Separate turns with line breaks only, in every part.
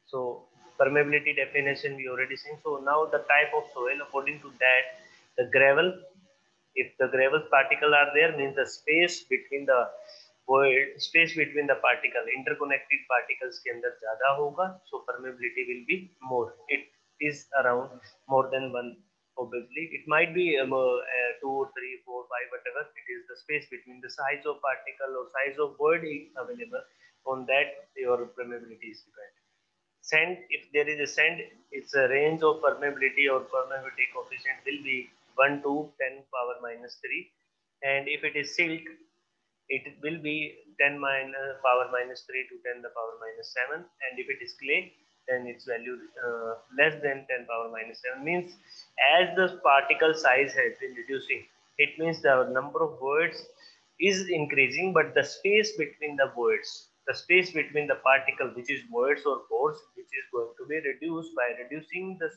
So permeability definition we already seen. So now the type of soil, according to that, the gravel, if the gravel particle are there, means the space between the particle, interconnected particles के अंदर ज़्यादा होगा, so permeability will be more. It is around more than one, obviously. It might be 2, 3, 4, 5, whatever. It is the space between the size of particle or size of void is available. On that, your permeability is dependent. Sand, if there is a sand, its a range of permeability or permeability coefficient will be 1 to 10 power minus 3, and if it is silk, it will be 10 minus power minus 3 to 10 the power minus 7, and if it is clay, then its value less than 10 power minus 7. Means as the particle size has been reducing, it means the number of voids is increasing, but the space between the voids, the space between the particle, which is voids or pores, which is going to be reduced. By reducing the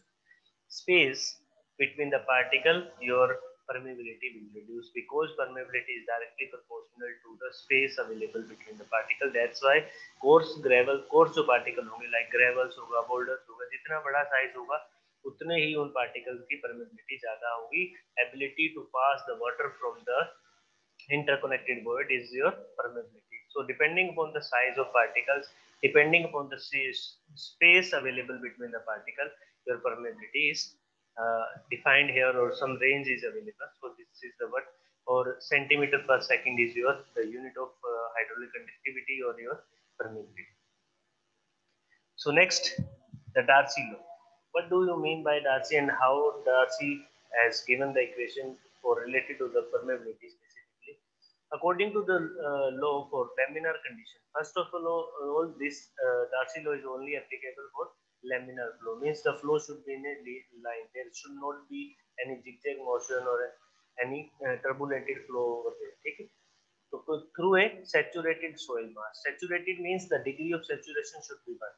space between the particle, your permeability will reduce, because permeability is directly proportional to the space available between the particle. That's why coarse gravel, coarse जो particle होंगे, like gravels होगा, boulders होगा, जितना बड़ा size होगा, उतने ही उन particles की permeability ज़्यादा होगी. Ability to pass the water from the interconnected void is your permeability. So depending upon the size of particles, depending upon the space available between the particle, your permeability is defined here, or some range is available. So this is the what, or centimeter per second is your the unit of hydraulic conductivity or your permeability. So next, the Darcy law. What do you mean by Darcy, and how Darcy has given the equation for related to the permeability specifically? According to the law for laminar condition, first of all this Darcy law is only applicable for laminar flow. Means the flow should be in a line. There should not be any zigzag motion or any turbulented flow over there. Okay? So through a saturated soil mass. Saturated means the degree of saturation should be 1.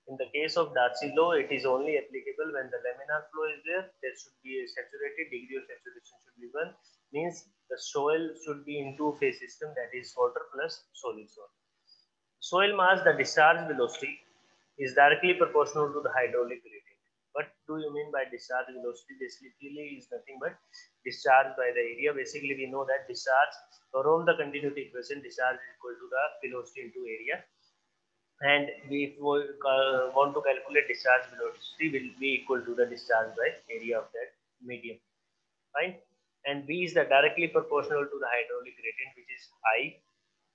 In the case of Darcy law, it is only applicable when the laminar flow is there. There should be a saturated degree of saturation should be 1. Means the soil should be in two-phase system, that is water plus solid soil. Soil mass, the discharge velocity is directly proportional to the hydraulic gradient. What do you mean by discharge velocity? Basically is nothing but discharge by the area. Basically we know that discharge, from the continuity equation, discharge is equal to the velocity into area. And if we want to calculate discharge velocity, will be equal to the discharge by area of that medium, right? And V is the directly proportional to the hydraulic gradient, which is I.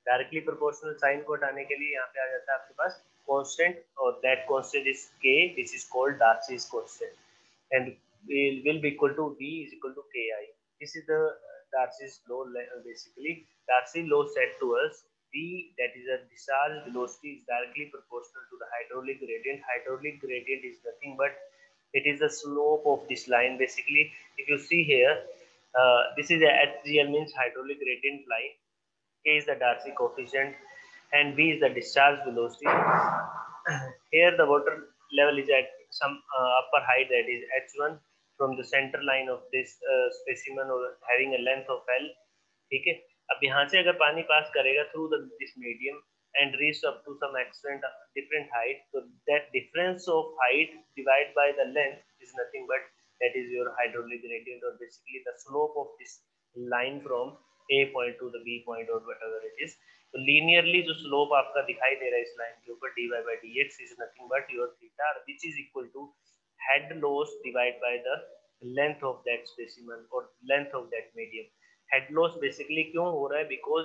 Directly proportional sign को हटाने के लिए यहाँ पे आ जाता है आपके पास constant, और that constant is K, which is called Darcy's constant, and will be equal to V is equal to Ki. This is the Darcy's law. Basically, Darcy law said to us, V, that is a discharge velocity, is directly proportional to the hydraulic gradient. Hydraulic gradient is nothing but it is the slope of this line. Basically, if you see here, this is a HGL, means hydraulic gradient line. K is the Darcy coefficient, and V is the discharge velocity. Here the water level is at some upper height, that is H1, from the center line of this specimen, or having a length of L. ठीक है, अब यहाँ से अगर पानी पास करेगा through this medium and reach up to some extent different height, so that difference of height divided by the length is nothing but that is your hydraulic gradient, or basically the slope of this line from A point to the B point or whatever it is. तो linearly जो slope आपका दिखाई दे रहा है इस line के ऊपर, dy by dx is nothing but your theta, which is equal to head loss divided by the length of that specimen or length of that medium. Head loss basically क्यों हो रहा है? बिकॉज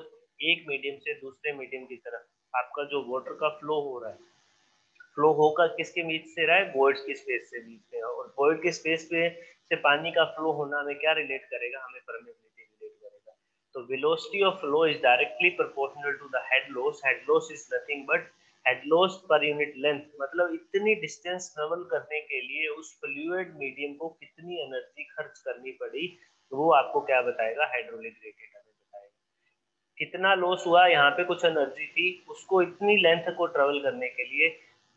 एक medium से दूसरे medium की तरफ आपका जो वाटर का फ्लो हो रहा है, फ्लो होकर किसके बीच से रहा है? वॉइड्स के स्पेस से बीच में, और वॉइड के स्पेस पे से पानी का फ्लो होना हमें क्या रिलेट करेगा? हमें परमेबिलिटी रिलेट करेगा. तो velocity of flow is directly proportional to the head loss. Head loss is nothing but head loss per unit length, मतलब इतनी डिस्टेंस ट्रेवल करने के लिए उस फ्लूइड मीडियम को कितनी एनर्जी खर्च करनी पड़ी, तो वो आपको क्या बताएगा? हाइड्रोलिक ग्रेडियंट हमें बताएगा. कितना लॉस हुआ, यहाँ पे कुछ एनर्जी थी, उसको इतनी लेंथ को ट्रेवल करने के लिए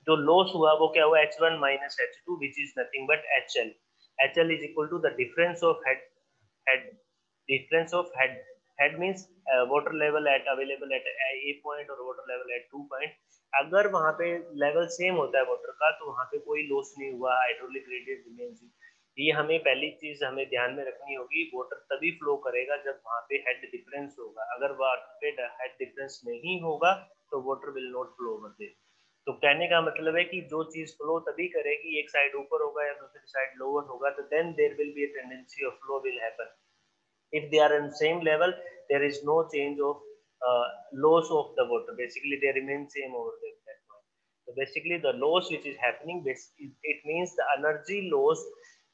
जो लॉस हुआ वो क्या हुआ? H1 minus H2, which is nothing but HL. HL is equal to the difference of head means water level at available at A point or water level at 2 point, अगर वहां पे लेवल सेम होता है water का तो वहां पे कोई लॉस नहीं हुआ, हाइड्रोलिक ग्रेडियंट रिमेन्स। ये हमें पहली चीज हमें ध्यान में रखनी होगी, वाटर तभी फ्लो करेगा जब वहां पे हेड डिफरेंस होगा। अगर वहां पे हेड डिफरेंस नहीं होगा तो water will not flow over there. तो कहने का मतलब है कि जो चीज फ्लो तभी करेगी, एक साइड ऊपर होगा या दूसरी साइड लोअर होगा, तो then there will be a tendency of flow will happen. If they are on same level, there is no change of loss of the water. Basically, they remain same over there. That point. So basically, the loss which is happening, it means the energy loss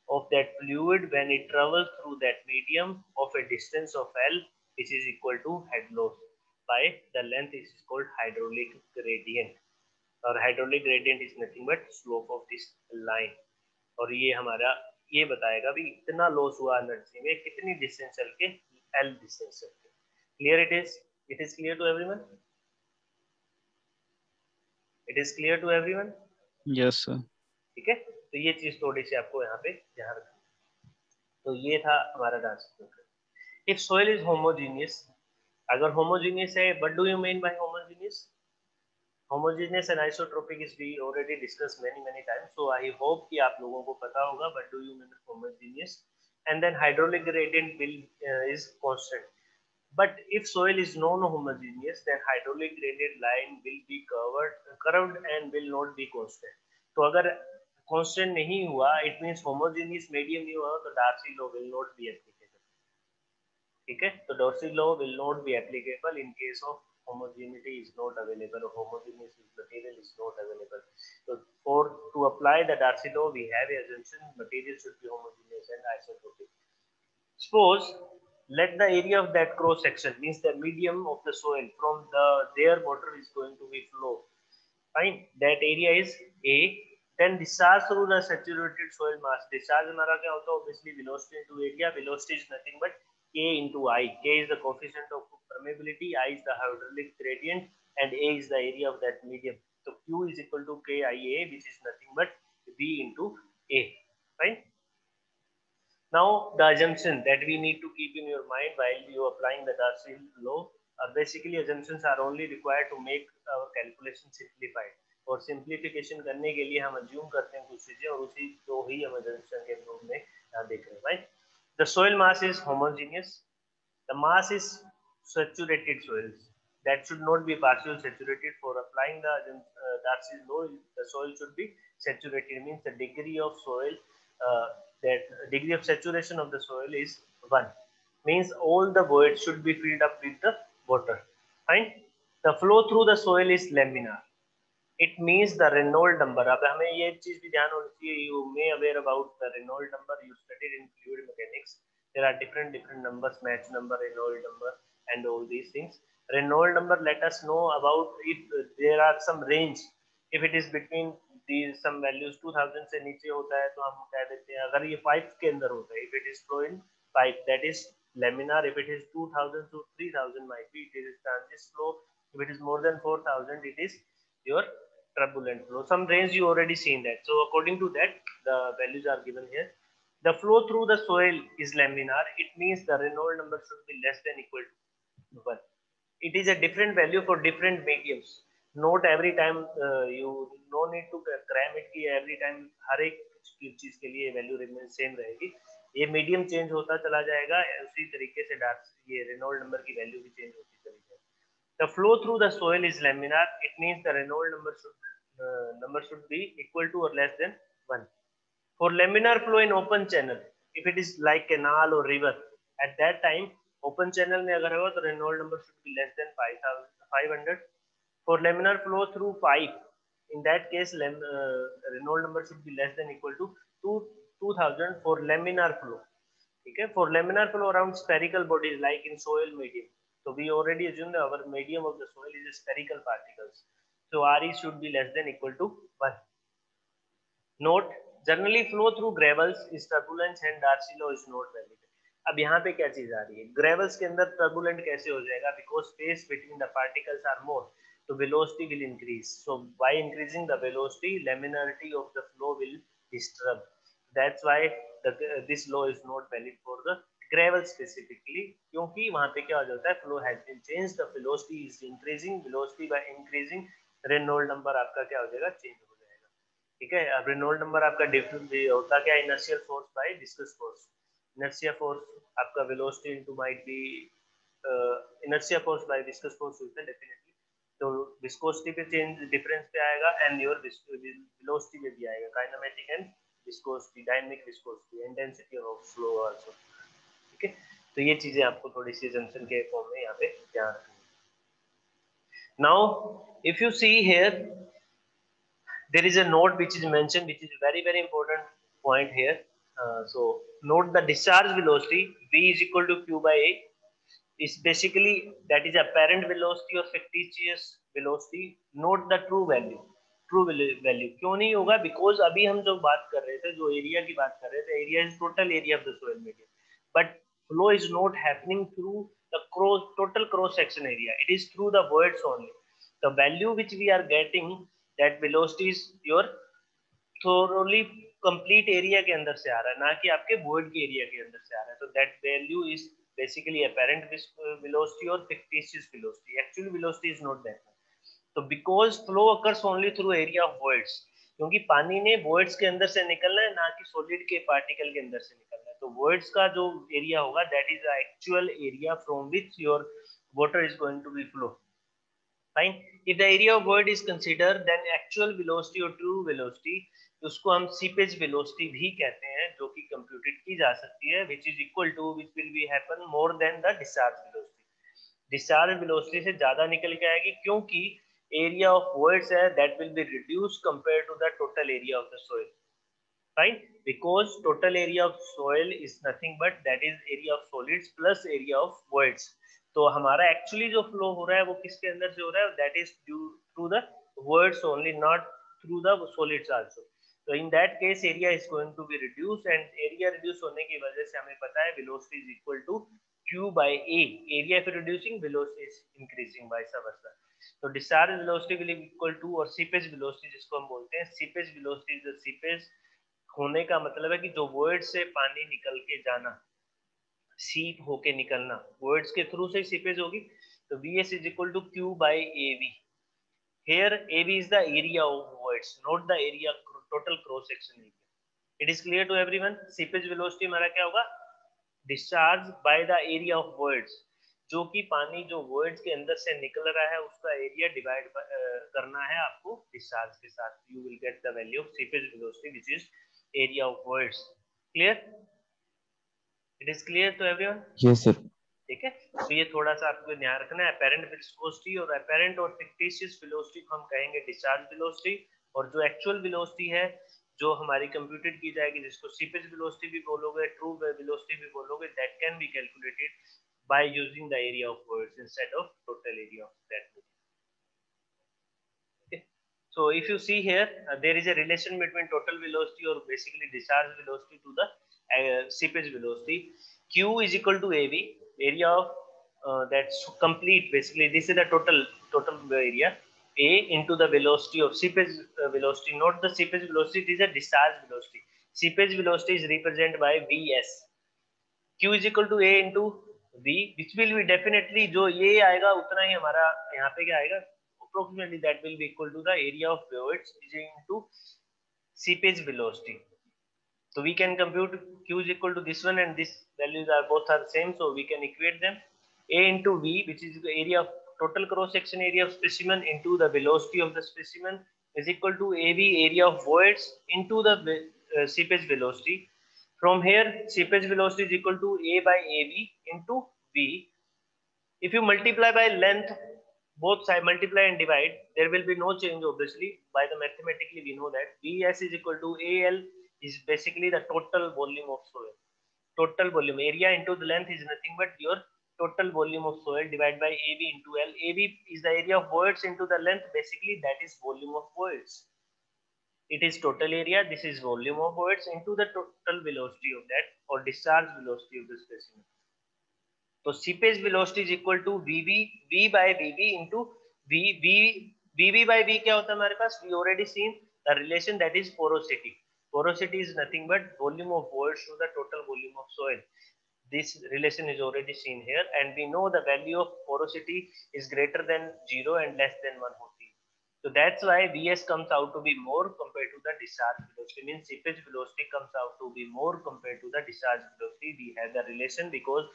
of that fluid when it travels through that medium of a distance of L, which is equal to head loss by the length, is called hydraulic gradient. और hydraulic gradient is nothing but slope of this line. और ये हमारा ये बताएगा भी इतना loss हुआ energy में कितनी डिस्टेंस चल के, एल डिस्टेंस चल के। Clear it is clear to everyone? It is clear to everyone?
Yes sir.
ठीक है, तो ये चीज थोड़ी सी आपको यहाँ पे ध्यान रखनी। तो ये था हमारा dance. If soil is homogeneous, अगर होमोजीनियस है, what do you mean by homogeneous? homogeneous and isotropic is we already discussed many times, so I hope कि आप लोगों को पता होगा but do you mean homogeneous, and then hydraulic gradient will is constant. But if soil is non-homogeneous, then hydraulic gradient line will be curved and will not be constant. तो अगर constant नहीं हुआ, it means homogeneous medium नहीं हुआ, तो Darcy law will not be applicable. ठीक है, तो Darcy law will not be applicable in case of homogeneity is not available or homogeneous material is not available. So for to apply the Darcy law, we have a assumption material should be homogeneous and isotropic. Suppose let the area of that cross section, means the medium of the soil from their water is going to be flow. Fine, that area is A. Then discharge through the saturated soil mass. Discharge हमारा क्या होता है? Obviously velocity into area. Velocity is nothing but K into I. K is the coefficient of permeability, I is the hydraulic gradient, and A is the area of that medium. So Q is equal to KIA, which is nothing but V into A. Fine. Now, the assumption that we need to keep in your mind while you applying the Darcy law are basically assumptions are only required to make our calculation simplified. और simplification करने के लिए हम assume करते हैं कुछ चीजें और उसी को ही हम assumption के रूप में यहाँ देख रहे हैं, right? The soil mass is homogeneous. The mass is saturated soils. That should not be partially saturated. For applying the Darcy's law, the soil should be saturated. Means the degree of soil, that degree of saturation of the soil is 1. Means all the void should be filled up with the water. Fine. The flow through the soil is laminar. It means the Reynolds number. अब हमें ये चीज भी ध्यान होनी चाहिए. You may aware about the Reynolds number. You studied in fluid mechanics. There are different numbers, Mach number, Reynolds number, and all these things. Reynolds number let us know about if there are some range. If it is between these some values 2000 से नीचे होता है तो हम कह देते हैं, अगर ये 5 के अंदर होता है, if it is flow in 5, that is laminar. If it is 2000 to 3000 might be, it is transient flow. If it is more than 4000, it is your turbulent flow. Some range you already seen that. So according to that, the values are given here. The flow through the soil is laminar. It means the Reynolds number should be less than equal to 1. It is a different value for different mediums. Not every time you no need to cram it कि every time हर एक चीज के लिए value remain same रहेगी. ये medium change होता चला जाएगा, उसी तरीके से ये रेनॉल्ड नंबर की वैल्यू भी चेंज होती चली जाएगी. The flow through the soil is laminar. It means the Reynolds number should be equal to or less than 1. For laminar flow in open channel, if it is like canal or river, at that time open channel में अगर होगा तो Reynolds number should be less than 500. For laminar flow through pipe, in that case Reynolds number should be less than equal to 2000 for laminar flow. Okay, for laminar flow around spherical bodies like in soil medium. So we already assume that our medium of the soil is spherical particles. So RE should be less than equal to 1. Note, generally flow through gravels is turbulence and Darcy law is not valid. अब यहाँ पे क्या चीज आ रही है? Gravels के अंदर turbulent कैसे हो जाएगा? Because space between the particles are more, so velocity will increase. So by increasing the velocity, laminarity of the flow will disturb. That's why this law is not valid for the gravel specifically. क्योंकि वहाँ पे क्या हो जाता है? Flow has been changed. The velocity is increasing. Velocity by increasing, Reynold number आपका क्या हो जाएगा, चेंज हो जाएगा। ठीक है, अब रेनॉल्ड नंबर आपका डिफरेंट होता क्या, inertial force by viscous force. Inertia force आपका velocity into might be inertia force by viscous force होता है डेफिनेटली, तो विस्कोसिटी पे चेंज डिफरेंस पे आएगा एंड योर वेलोसिटी पे भी आएगा, kinematic and viscosity, dynamic viscosity and density of flow also. ठीक है, तो ये चीजें आपको थोड़ी सी जंक्शन के फॉर्म में यहाँ पे ध्यान रखनी। Now if you see here, there is a note which is mentioned, which is very important point here. So note the discharge velocity v is equal to q by a is basically that is apparent velocity or fictitious velocity. Note the true value, true value क्यों नहीं होगा, because अभी हम जो बात कर रहे थे, जो एरिया की बात कर रहे थे, area is total area of the soil medium, but flow is not happening through the total cross section area, it is through the voids only. The value which we are getting, that velocity is your thoroughly complete area के अंदर से आ रहा है, ना कि आपके void के area के अंदर से आ रहा है, तो that value is basically apparent velocity or fictitious velocity. Actual velocity is not that. तो because flow occurs only through area of voids, क्योंकि पानी ने वॉइड्स के अंदर से निकलना है, ना कि सॉलिड के पार्टिकल के अंदर से निकलना है, तो वॉइड्स का जो एरिया होगा that is the actual area from which your water is going to be flow. Fine, if the area of void is consider then actual velocity और ट्रू वेलोसिटी, उसको हम सीपेज वेलोसिटी भी कहते हैं, जो कि कंप्यूटेड की जा सकती है, which is equal to which will be happen more than the discharge velocity. Discharge velocity से ज्यादा निकल के आएगी, क्योंकि area of voids है that will be reduced compared to the total area of the soil. Fine, because total area of soil is nothing but that is area of solids plus area of voids. तो हमारा actually जो flow हो रहा है वो किसके अंदर से हो रहा है, that is due to the voids only, not through the solids also. So in that case area is going to be reduced, and area reduce होने की वजह से हमें पता है velocity is equal to q by a. area if reducing, velocity is increasing, vice versa. तो discharge velocity will equal to, और seepage velocity जिसको हम बोलते हैं, seepage velocity is the seepage होने का मतलब है कि जो वॉइड से पानी निकल के जाना, सीप होके निकलना, वॉइड्स के थ्रू से सीपेज होगी, तो VS is equal to Q by AV. Here AV is the area of voids, not the area total cross section area. It is clear to everyone. Seepage velocity हमारा क्या होगा, discharge by the area of voids, जो कि पानी जो words के अंदर से निकल रहा है उसका एरिया डिवाइड करना है आपको डिस्चार्ज के साथ. You will get the value of seepage velocity which is area of words. Clear? It is clear to everyone?
Yes sir.
ठीक है, तो ये थोड़ा सा आपको ध्यान रखना है. अपेरेंट विस्कोसिटी और अपेरेंट और फिक्टिशियस वेलोसिटी को हम कहेंगे डिस्चार्ज वेलोसिटी, और जो एक्चुअल वेलोसिटी है जो हमारी कंप्यूटेड की जाएगी, जिसको सीपेज वेलोसिटी भी बोलोगे, ट्रू वेलोसिटी भी बोलोगे, that can be calculated by using the area of words instead of total area of that medium. Okay. So if you see here, there is a relation between total velocity or basically discharge velocity to the seepage velocity. Q is equal to AV, area of that's complete. Basically, this is the total area. A into the velocity of seepage velocity, not the seepage velocity. It is a discharge velocity. Seepage velocity is represented by Vs. Q is equal to A into V, which will be definitely, जो ये आएगा उतना ही हमारा यहाँ पे क्या आएगा, approximately that will be equal to the area of voids into seepage velocity. So we can compute Q is equal to this one, and this values are both are same, so we can equate them. A into V, which is the area of total cross section area of specimen into the velocity of the specimen, is equal to AV, area of voids, into the seepage velocity. From here, seepage velocity is equal to A by AV into V. If you multiply by length, both side multiply and divide, there will be no change obviously. By the mathematically we know that Vs is equal to AL is basically the total volume of soil. Total volume, area into the length is nothing but your total volume of soil divided by AB into L. AB is the area of voids into the length, basically that is volume of voids. It is total area, this is volume of voids into the total velocity of that or discharge velocity of the specimen. So seepage velocity is equal to VB, V by VB into VB by V क्या होता है हमारे पास? We already seen the relation, that is porosity. Porosity is nothing but volume of voids to the total volume of soil. This relation is already seen here, and we know the value of porosity is greater than 0 and less than 1 होती है. So that's why Vs comes out to be more compared to the discharge velocity. Means seepage velocity comes out to be more compared to the discharge velocity. We have the relation because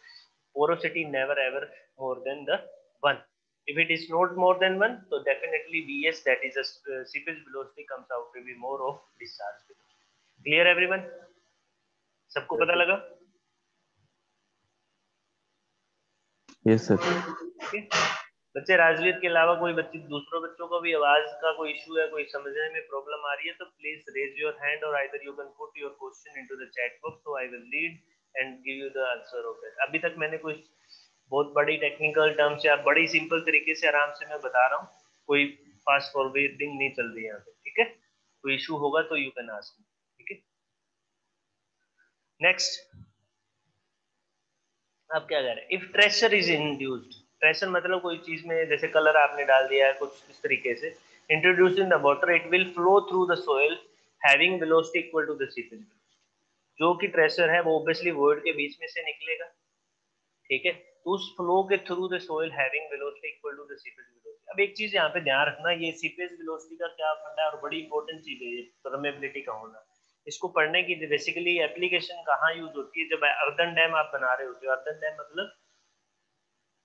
porosity never ever more than the 1. If it is not more than 1, so definitely Vs, that is a seepage velocity, comes out to be more of discharge velocity. Clear everyone? सबको पता लगा?
Yes sir.
Okay. बच्चे राजवीर के अलावा कोई बच्चे दूसरों बच्चों को भी आवाज का कोई इशू है, कोई समझने में प्रॉब्लम आ रही है तो प्लीज रेज योर हैंड और either you can put your question into the chat box, so I will read and give you the answer of it. अभी तक मैंने कोई बहुत बड़ी टेक्निकल टर्म्स या बड़ी सिंपल तरीके से आराम से मैं बता रहा हूँ, कोई फास्ट फॉरवर्डिंग नहीं चल रही है यहाँ पे. ठीक है, कोई इशू होगा तो यू कैन आस्क मी. ठीक है, नेक्स्ट आप क्या कह रहे हैं? If pressure is induced, pressure मतलब कोई चीज में जैसे कलर आपने डाल दिया है कुछ इस तरीके से, introduce in the water, it will flow through the soil having velocity equal to the seepage. जो कि प्रेशर है वो ऑब्वियसली वॉइड के बीच में से निकलेगा. ठीक है, तो उस फ्लो के through the soil having velocity equal to the seepage velocity. अब एक चीज यहाँ पे ध्यान रखना, ये सीपेज वेलोसिटी का क्या फंडा है और बड़ी इंपॉर्टेंट चीज है ये परमेबिलिटी का होना. इसको पढ़ने की बेसिकली एप्लीकेशन कहाँ यूज होती है? जब अर्दन डैम आप बना रहे होते हो. अर्दन डैम मतलब,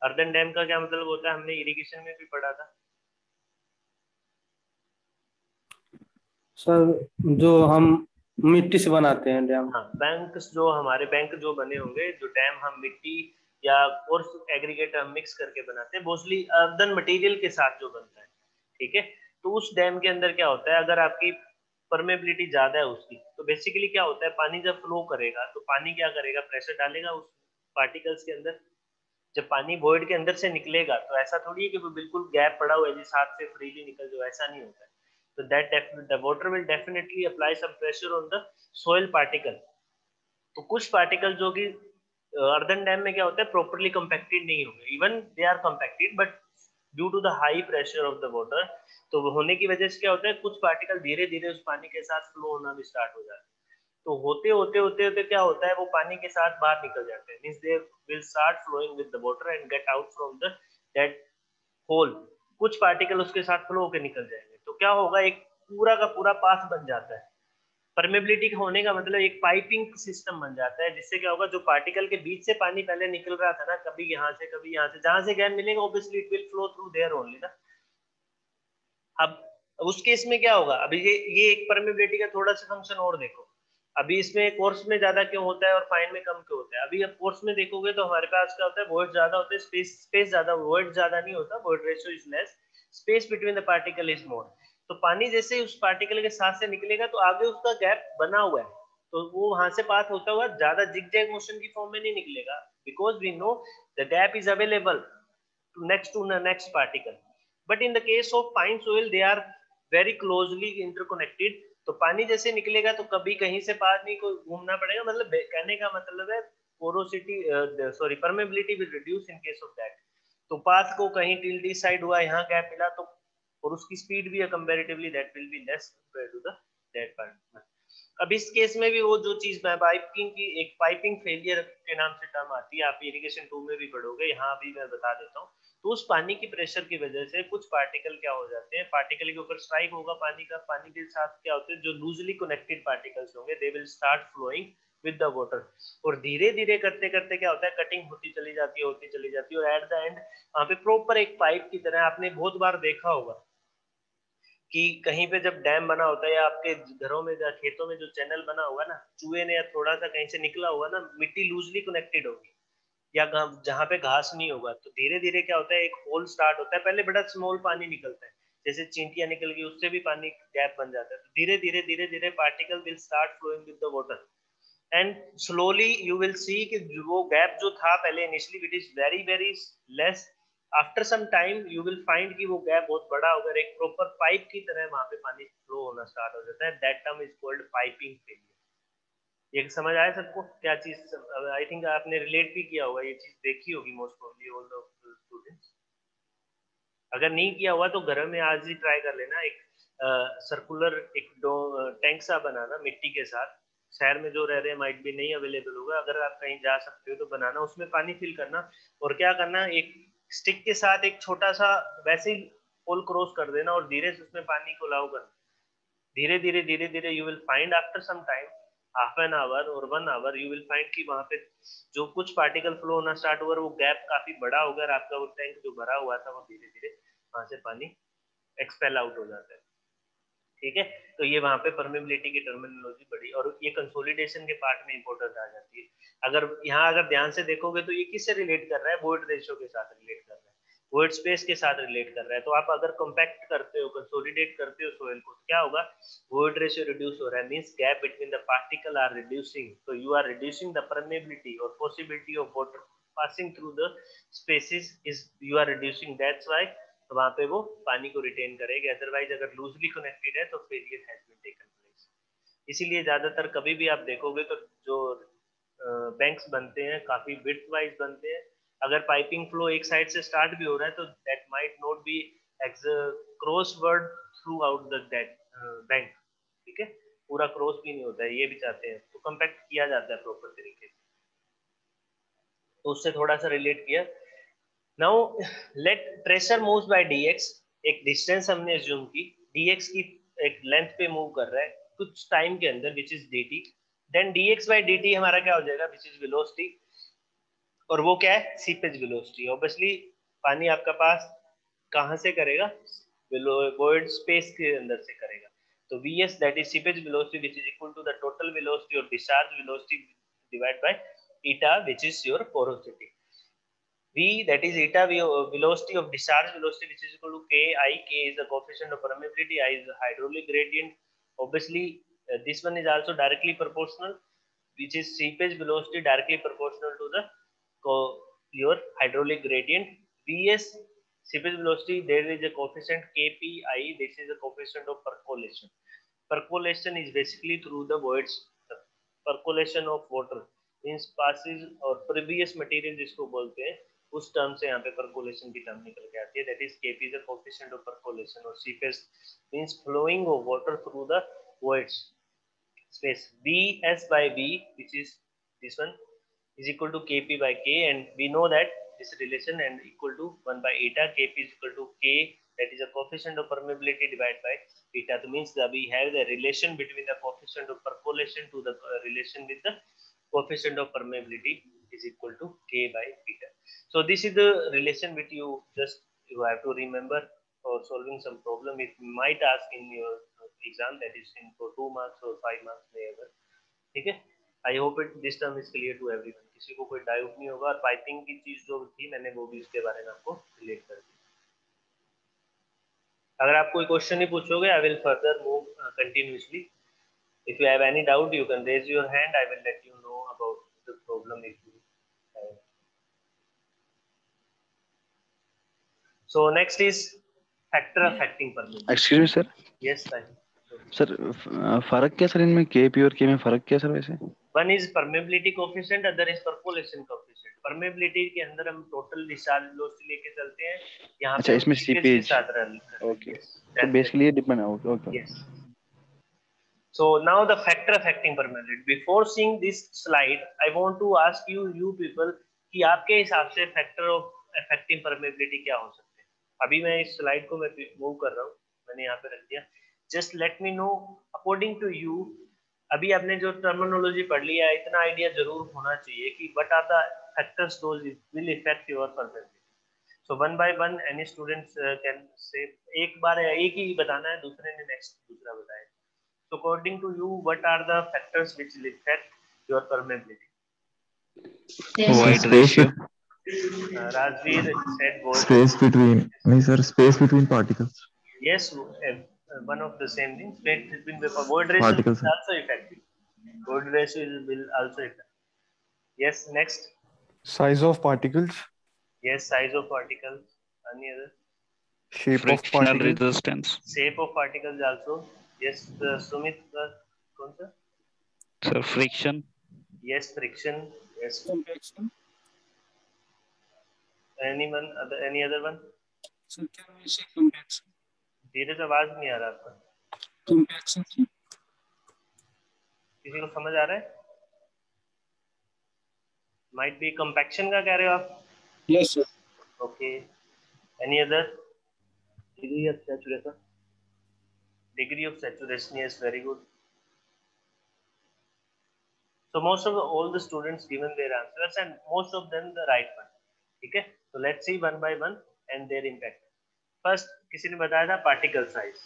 अर्दन डैम का क्या मतलब होता है? हमने इरिगेशन में भी पढ़ा था
सर जो हम मिट्टी से बनाते हैं डैम.
हाँ, बैंक जो हमारे बैंक जो बने होंगे, जो डैम हम मिट्टी या और एग्रीगेट हम मिक्स करके बनाते हैं, मोस्टली अर्दन मटेरियल के साथ जो बनता है. ठीक है, तो उस डैम के अंदर क्या होता है, अगर आपकी परमेबिलिटी ज्यादा है उसकी, तो बेसिकली क्या होता है, पानी जब फ्लो करेगा तो पानी क्या करेगा, प्रेशर डालेगा उस पार्टिकल्स के अंदर. जब पानी वॉइड के अंदर से निकलेगा तो ऐसा थोड़ी है कि वो बिल्कुल गैप पड़ा हुआ है जिस हाथ से फ्रीली निकल जाए, ऐसा नहीं होता है. तो that the water will definitely apply some pressure on the soil particle. तो कुछ पार्टिकल जो कि अर्दन डैम में क्या होता है, प्रॉपरली कंपैक्टेड नहीं होंगे, even they are compacted but due to the high pressure of the water, तो होने की वजह से क्या होता है, कुछ पार्टिकल धीरे धीरे उस पानी के साथ फ्लो होना भी स्टार्ट हो जाता है. तो होते होते होते होते क्या होता है, वो पानी के साथ बाहर निकल जाते हैं. Means they will start flowing with the water and get out from the that hole. कुछ पार्टिकल उसके साथ फ्लो होकर निकल जाएंगे, तो क्या होगा, एक पूरा का पूरा पाथ बन जाता है. परमेबिलिटी होने का मतलब एक पाइपिंग सिस्टम बन जाता है, जिससे क्या होगा, जो पार्टिकल के बीच से पानी पहले निकल रहा था ना, कभी यहाँ से कभी यहाँ से, जहां से गैप मिलेगा obviously it will flow through their only ना. अब उस केस में क्या होगा, अभी ये एक परमेबिलिटी का थोड़ा सा फंक्शन और देखो. अभी इसमें कोर्स में ज्यादा क्यों होता है और फाइन में कम क्यों होता है? अभी अब कोर्स में देखोगे तो हमारे पास क्या होता है, वॉइड ज्यादा होता है, स्पेस ज्यादा, वॉइड ज्यादा नहीं होता, void ratio is less, space between the particle is more. तो पानी जैसे उस पार्टिकल के साथ से निकलेगा तो आगे उसका गैप बना हुआ है, तो वो वहां से पास होता हुआ ज्यादा जिगजैग मोशन की फॉर्म में नहीं निकलेगा, because we know the gap is available next to the next particle. But in the case of fine soil, they are very closely interconnected. तो पानी जैसे निकलेगा तो कभी कहीं से पार नहीं को घूमना पड़ेगा. मतलब कहने का मतलब है porosity, sorry, permeability will reduce in case of that. तो पाथ को कहीं टिल्टी साइड हुआ, यहाँ गैप मिला, तो और उसकी स्पीड भी है comparatively, that will be less compare to the that part. अब इस केस में भी वो जो चीज मैं पाइपिंग की, एक पाइपिंग फेलियर के नाम से टर्म आती है, आप इरिगेशन 2 में भी पढ़ोगे, यहाँ भी मैं बता देता हूँ. तो उस पानी की प्रेशर की वजह से कुछ पार्टिकल क्या हो जाते हैं, पार्टिकल के ऊपर स्ट्राइक होगा पानी का, पानी के साथ क्या होते हैं, जो लूजली कनेक्टेड पार्टिकल्स होंगे, they will start flowing with the water. और धीरे धीरे करते करते क्या होता है, कटिंग होती चली जाती है, होती चली जाती है, और एट द एंड वहां पे प्रॉपर एक पाइप की तरह, आपने बहुत बार देखा होगा कि कहीं पे जब डैम बना होता है या आपके घरों में या खेतों में जो चैनल बना होगा ना, चूहे ने या थोड़ा सा कहीं से निकला होगा ना, मिट्टी लूजली कनेक्टेड होगी या जहाँ पे घास नहीं होगा, तो धीरे धीरे क्या होता है, एक होल स्टार्ट होता है. पहले बड़ा स्मॉल पानी निकलता है, जैसे चींटियां निकल गई, उससे भी पानी गैप बन जाता है. तो धीरे धीरे particle will start flowing with the water and slowly you will see कि वो गैप जो था पहले initially, it is very very less. After some time you will find कि वो गैप बहुत बड़ा होकर एक प्रॉपर पाइप की तरह वहां पे पानी फ्लो होना स्टार्ट हो जाता है. That term is called piping failure. ये समझ आया सबको क्या चीज? आई थिंक आपने रिलेट भी किया होगा, ये चीज देखी होगी most probably all the students. अगर नहीं किया हुआ तो घर में आज ही ट्राई कर लेना, एक सर्कुलर एक टैंक सा बनाना मिट्टी के साथ. शहर में जो रह रहे हैं माइट भी नहीं अवेलेबल होगा, अगर आप कहीं जा सकते हो तो बनाना, उसमें पानी फिल करना, और क्या करना, एक स्टिक के साथ एक छोटा सा वैसे ही पोल क्रॉस कर देना और धीरे से उसमें पानी को अलाउ करना। धीरे धीरे you will find after some time, half an hour और 1 आवर, यू विल फाइंड कि वहां पे जो कुछ पार्टिकल फ्लो होना स्टार्ट हुआ वो गैप काफी बड़ा हो गया, आपका वो टैंक जो भरा हुआ था वो धीरे धीरे वहां से पानी एक्सपेल आउट हो जाता है। ठीक है, तो ये वहां पे परमेबिलिटी की टर्मिनोलॉजी बड़ी, और ये कंसोलिडेशन के पार्ट में इंपॉर्टेंट आ जाती है। अगर यहाँ अगर ध्यान से देखोगे तो ये किससे रिलेट कर रहा है, वोइड रेशियो के साथ रिलेट कर रहा है, वोइड स्पेस के साथ रिलेट कर रहा है। तो आप अगर कंपैक्ट करते हो, कंसोलिडेट करते हो सोइल को, क्या होगा, वोइड रेशियो रिड्यूस हो रहा है, means gap between the particle are reducing, तो you are reducing the permeability और possibility of water passing through the spaces is you are reducing, that's why तो वहां पे वो पानी को रिटेन करेगी। अदरवाइज अगर लूजली कनेक्टेड है तो failure has been taken place. इसीलिए ज्यादातर कभी भी आप देखोगे तो जो बैंक्स बनते हैं काफी विड्थ वाइज बनते हैं। अगर पाइपिंग फ्लो एक साइड से स्टार्ट भी हो रहा है तो that might not be crossword through out the that bank. ठीक है, पूरा क्रॉस भी नहीं होता है, ये भी चाहते हैं, तो कंपैक्ट किया जाता है प्रॉपर तरीके से। तो उससे थोड़ा सा रिलेट किया। Now let pressure moves bye dx, एक डिस्टेंस हमने अज्यूम की, dx की एक लेंथ पे मूव कर रहा है कुछ टाइम के अंदर which is dt, then dx by dt हमारा क्या हो जाएगा, विच इज वेलोसिटी, और वो क्या है, सीपेज वेलोसिटी। ऑब्वियसली पानी आपका पास कहां से करेगा, वॉइड स्पेस के अंदर से करेगा, तो vs that is seepage velocity which is equal to the total velocity और discharge velocity divide by eta which is your porosity। V, that is eta velocity of discharge velocity, which is equal to K I. K is the coefficient of permeability, I is the hydraulic gradient. Obviously, this one is also directly proportional, which is seepage velocity directly proportional to the your hydraulic gradient. Vs seepage velocity, there is a coefficient KPI. This is a coefficient of percolation. Percolation is basically through the voids, percolation of water means passes और previous material जिसको बोलते हैं, उस term से यहाँ पे percolation की term निकल के आती है, that is Kp is a coefficient of percolation, और seepage means flowing of water through the voids space। Vs by V, which is this one, is equal to Kp by K, and we know that this relation and equal to 1 by eta, Kp is equal to K, that is a coefficient of permeability divided by eta. So means that we have the relation between the coefficient of percolation to the relation with the coefficient of permeability is equal to K by eta. So this is the relation which you have to remember or solving some problem. It might ask in your exam, that is in for 2 marks or 5 marks wherever. ठीक है, I hope it this term is clear to everyone, किसी को कोई doubt नहीं होगा। और piping की चीज जो थी मैंने वो भी उसके बारे में आपको रिलेट कर दी। अगर आप कोई क्वेश्चन ही पूछोगे, I will further move continuously. If you have any doubt you can raise your hand, I will let you know about the problem if you have. So next is factor affecting permeability.
Excuse me sir.
Yes
sir फर्क क्या sir इनमें, KP और के में फर्क क्या sir वैसे?
One is permeability coefficient, other is percolation coefficient. Permeability के अंदर हम टोटल डिस्चार्ज वेलोसिटी लेके चलते हैं, यहाँ
अच्छा,
पे
इसमें
सीपेज के साथ रन करते हैं।
ओके, तो बेसिकली ये डिपेंड है। Okay
yes. So now the factor affecting permeability. Before seeing this slide, I want to ask you people कि आपके हिसाब से फैक्टर ऑफ अफेक्टिंग परमेबिलिटी क्या हो सकते हैं। अभी मैं इस स्लाइड को मैं मूव कर रहा हूँ, मैंने यहाँ पे रख दिया। Just let me know according to you, अभी आपने जो टर्मिनोलॉजी पढ़ लिया है, इतना आइडिया जरूर होना चाहिए कि what are the factors those will effect your permeability. So one by one any students can say, एक बार एक ही बताना है, दूसरे ने नेक्स्ट दूसरा बताया। So according to you, what are the factors which will affect your permeability?
Void ratio.
Rajveer said void.
Space between, no sir, space between particles.
Yes, one of the same thing. Space between the void ratio
Particles.
is also effective. Void ratio will also affect. Yes, next.
Size of particles.
Yes, size of particles. Any other?
Shape of
Frictional
particles.
resistance.
Shape of particles also. Yes, Sumit, कौन सा?
Sir, friction.
Yes, friction. Yes.
Compaction.
Anyone? Any other one?
So can we say compaction?
धीरे से आवाज नहीं आ रहा आपका।
Compaction.
किसी को समझ आ रहा है? Might be compaction का कह रहे हो आप?
Yes sir.
Okay. Any other? degree of saturation. Degree of saturation, yes, very good. So most of all the students given their answers and most of them the right one. ठीक है, so let's see one by one and their impact. First किसी ने बताया था particle size.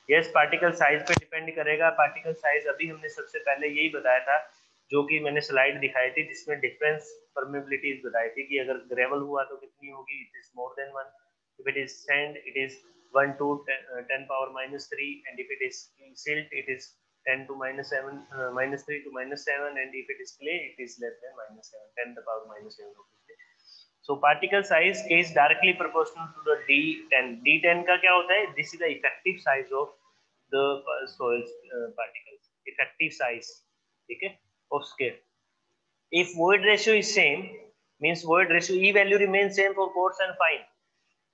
Yes, particle size पे depend करेगा. Particle size अभी हमने सबसे पहले यही बताया था, जो कि मैंने स्लाइड दिखाई थी जिसमें डिफरेंस परमेबिलिटीज बताई थी कि अगर ग्रेवल हुआ तो कितनी होगी, it is more than 1. if it is sand it is 1 to 10 power minus 3, and if it is silt it is 10 to minus 7 minus 3 to minus 7, and if it is clay it is less than minus 7, 10 to the power minus 7 obviously. So particle size is directly proportional to the d10. d10 का क्या होता है? This is the effective size of the soil particles. Effective size, ठीक है, of scale. If void ratio is same, means void ratio E value remains same for coarse and fine.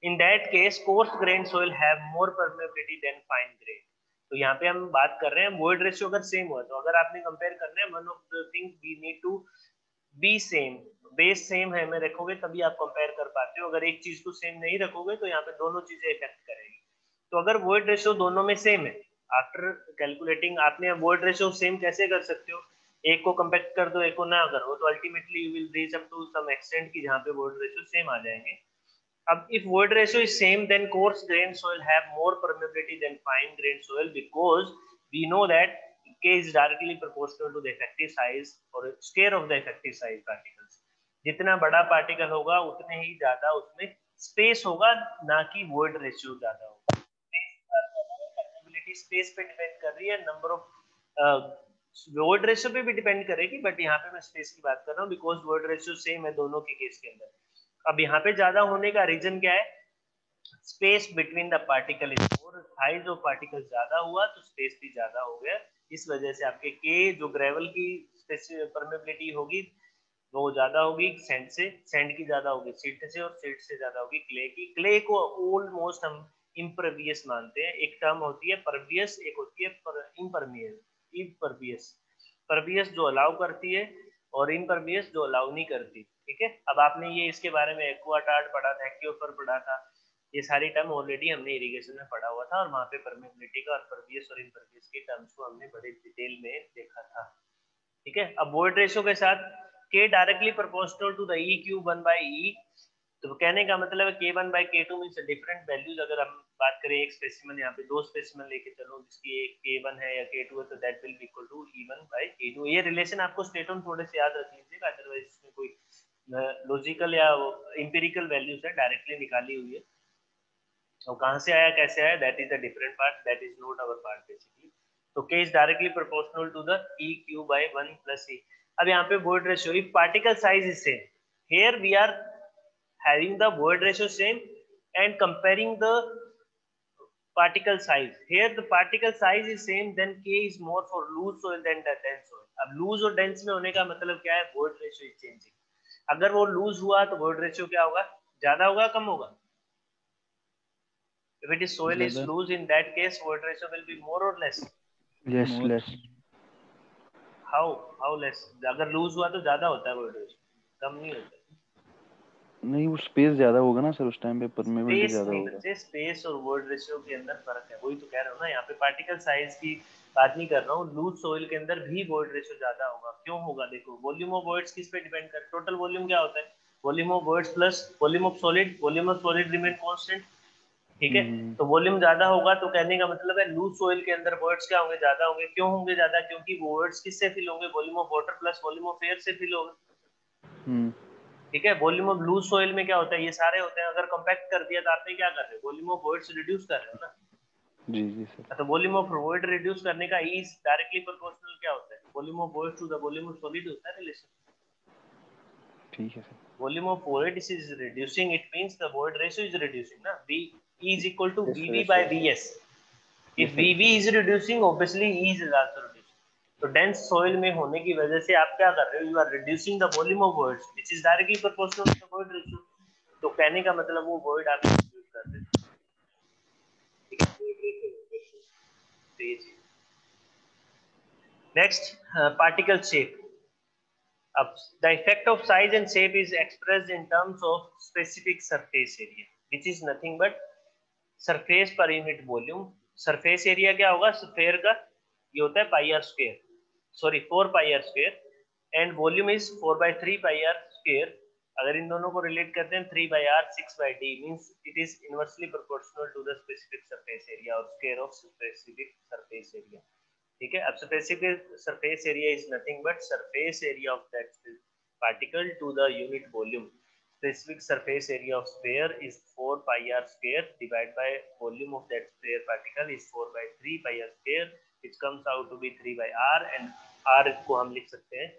In that case, coarse grained soil have more permeability than fine grained. तो यहाँ पे हम बात कर रहे हैं void ratio अगर same हुआ, तो अगर आपने कंपेयर करना है, one of the things we need to be same. Base same है में रखोगे तभी आप कंपेयर कर पाते हो. अगर एक चीज को सेम नहीं रखोगे तो यहाँ पे दोनों चीजें इफेक्ट करेगी. तो अगर void ratio दोनों में सेम है, आफ्टर कैलकुलेटिंग आपने void ratio सेम कैसे कर सकते हो? एक को कंपेक्ट कर दो, एक को ना करो, तो ultimately you will reach up to some extent की जहाँ पे void ratio सेम आ जाएंगे. अब if void ratio is same, then coarse grained soil have more permeability than fine grained soil, because we know that K is directly proportional to the effective size or square of the effective size particles. जितना बड़ा particle होगा उतने ही ज्यादा उसमें space होगा, ना कि void ratio ज्यादा होगा. permeability स्पेस पे डिपेंड कर रही है, नंबर ऑफ void ratio पे भी डिपेंड करेगी, बट यहाँ पे मैं स्पेस की बात कर रहा हूँ बिकॉज void ratio सेम है दोनों के केस के अंदर. अब यहाँ पे ज्यादा होने का रीजन क्या है? Space between the particle is more. Size of particle ज्यादा हुआ तो स्पेस भी ज्यादा हो गया. इस वजह से आपके के जो ग्रेवल की परमेबिलिटी होगी वो ज्यादा होगी सैंड से, सैंड की ज्यादा होगी सिल्ट से, और सिल्ट से ज्यादा होगी क्ले की. क्ले को ऑलमोस्ट हम इम्परवियस मानते हैं. एक टर्म होती है परवियस, एक होती है इम्परवियस. परवियस जो अलाउ करती है और इम्परवियस जो अलाउ नहीं करती. ठीक है, अब आपने ये इसके बारे में एक्वाटार्ड पढ़ा था, एक्वाफर पढ़ा था, ये सारी टर्म ऑलरेडी हमने इरिगेशन में पढ़ा हुआ था, और वहां पे परमेबिलिटी का और परवियस और इम्परवियस की टर्म्स को हमने बड़े डिटेल में देखा था. ठीक है, अब वोइड रेशियो के साथ K directly proportional to the E cube 1/E. तो कहने का मतलब है K1 by K2 means different values. अगर हम बात करें एक स्पेसिमेन, यहाँ पे दो स्पेसिमेन लेके चलो जिसकी एक K1 है या K2 है, तो that will be equal to E1 by E2. ये रिलेशन आपको स्टेट ऑन थोड़े से याद रख लीजिएगा, अदरवाइज इसमें कोई लॉजिकल या इंपेरिकल वैल्यूज है डायरेक्टली निकाली हुई है, और कहाँ से आया कैसे आया, that is the different part, that is not our part basically. तो K is directly proportional to the E cube by 1 plus E. अब यहाँ पे void ratio, if particle size is same, here we are having the void ratio same and comparing the particle size. Here the particle size is same, then K is more for loose soil than the dense soil. अब loose और dense में होने का मतलब क्या है? void ratio is changing. अगर वो loose हुआ तो void ratio क्या होगा? ज्यादा होगा कम होगा? If it is soil is loose, in that case void ratio will be more or less?
less.
How less? अगर लूज हुआ तो ज्यादा होता है void ratio, कम नहीं होता.
नहीं, वो स्पेस ज्यादा होगा ना सर, उस टाइम पे परमेबिलिटी
स्पेस
ज्यादा
नहीं
होगा.
बच्चे, स्पेस और void ratio के अंदर फर्क है, वही तो कह रहा हूँ ना. यहाँ पे पार्टिकल साइज की बात नहीं कर रहा हूँ, लूज सोइल के अंदर भी void ratio ज्यादा होगा. क्यों होगा? देखो, वॉल्यूम ऑफ voids किस पे डिपेंड कर, टोटल वॉल्यूम क्या होता है? Volume of voids plus volume of solid. Volume of solid remain constant. ठीक है, तो वॉल्यूम ज्यादा होगा तो कहने का मतलब है लूज सोइल के अंदर voids क्या होंगे? ज्यादा होंगे. क्यों होंगे ज्यादा? क्योंकि voids किससे फिल होंगे? Volume of water plus volume of air से फिल होगा. ठीक है, वॉल्यूम ऑफ लूज सोइल में क्या होता है? ये सारे होते हैं. अगर कंपैक्ट कर दिया तो आपने क्या कर रहे हो? वॉल्यूम ऑफ voids रिड्यूस कर रहे हो ना.
जी सर.
तो वॉल्यूम ऑफ void रिड्यूस करने का E डायरेक्टली प्रोपोर्शनल क्या होता है? Volume of void to the volume of solid होता है रिलेशन.
ठीक है sir.
Volume of void is reducing, it means the void ratio is reducing na. V E is equal to
Yes,
VV
yes,
by
yes.
VS. If
Yes, sir.
VV is reducing, obviously E is also reducing. तो dense soil में होने की वजह से आप क्या कर रहे हो? You are reducing the volume of voids, which is directly proportional to the void ratio. तो कहने का मतलब वो void आप reduce कर रहे हो. ठीक है. Next, particle shape. The effect of size and shape is expressed in terms of specific surface area, which is nothing but surface per unit volume. Surface area क्या होगा स्फीयर का, ये होता है pi R square, sorry 4 pi R square, and volume is 4/3 pi R square. अगर इन दोनों को रिलेट करते हैं 3/r 6/d means it is inversely proportional to the specific surface area और square of specific surface area. ठीक है, अब specific surface area is nothing but surface area of that particle to the unit volume. Specific surface area of sphere is 4 pi r square divided by volume of that sphere particle is 4/3 pi r square, which comes out to be 3/r, and r को हम लिख सकते हैं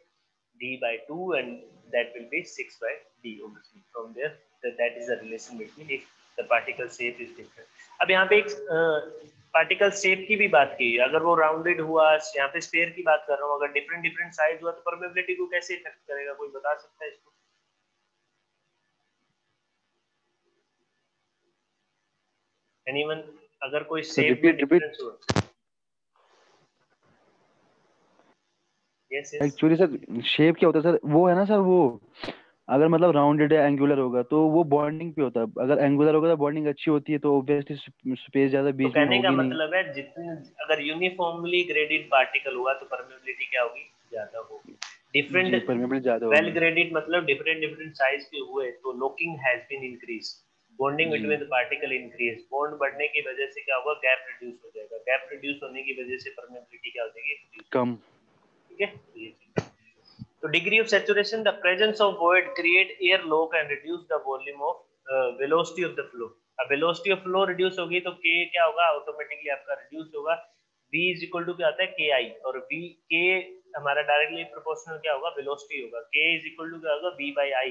d/2 and that will be 6/d. obviously from there that is the relation between if the particle shape is different. अब यहाँ पे एक particle shape की भी बात की, अगर वो राउंडेड हुआ, यहाँ पे स्फीयर की बात कर रहा हूँ, अगर डिफरेंट डिफरेंट साइज हुआ तो परमेबिलिटी को कैसे इफेक्ट करेगा, कोई बता सकता है इसको? एनीवन? अगर कोई शेप में डिफरेंस हुआ? Yes yes.
Actually sir shape क्या होता है सर, वो है ना सर, वो अगर मतलब राउंडेड या एंगुलर होगा तो वो बॉन्डिंग पे होता है, अगर एंगुलर होगा तो बॉन्डिंग अच्छी होती है, तो ऑब्वियसली स्पेस ज्यादा
तो
बीच में
कहने का
होगी नहीं।
मतलब है जितने अगर यूनिफॉर्मली ग्रेडेड पार्टिकल हुआ तो परमेबिलिटी क्या होगी, ज्यादा होगी। डिफरेंट
परमेबिलिटी ज्यादा
वेल
होगी
ग्रेडेड मतलब डिफरेंट डिफरेंट साइज के हुए तो locking has been increase, bonding
जी।
Between the particle increase, bond बढ़ने की वजह से क्या होगा, गैप रिड्यूस हो जाएगा, गैप रिड्यूस होने की वजह से परमेबिलिटी क्या हो जाएगी, reduce।
कम।
ठीक है, ये चीज। तो degree of saturation, the presence of void create air lock and reduce the volume of velocity of the flow. अब वेलोसिटी ऑफ फ्लो रिड्यूस होगी तो k क्या होगा, ऑटोमेटिकली आपका रिड्यूस होगा। v इज इक्वल टू क्या आता है, ki, और v k हमारा डायरेक्टली प्रोपोर्शनल क्या होगा, वेलोसिटी होगा, k इज इक्वल टू क्या होगा, v/i।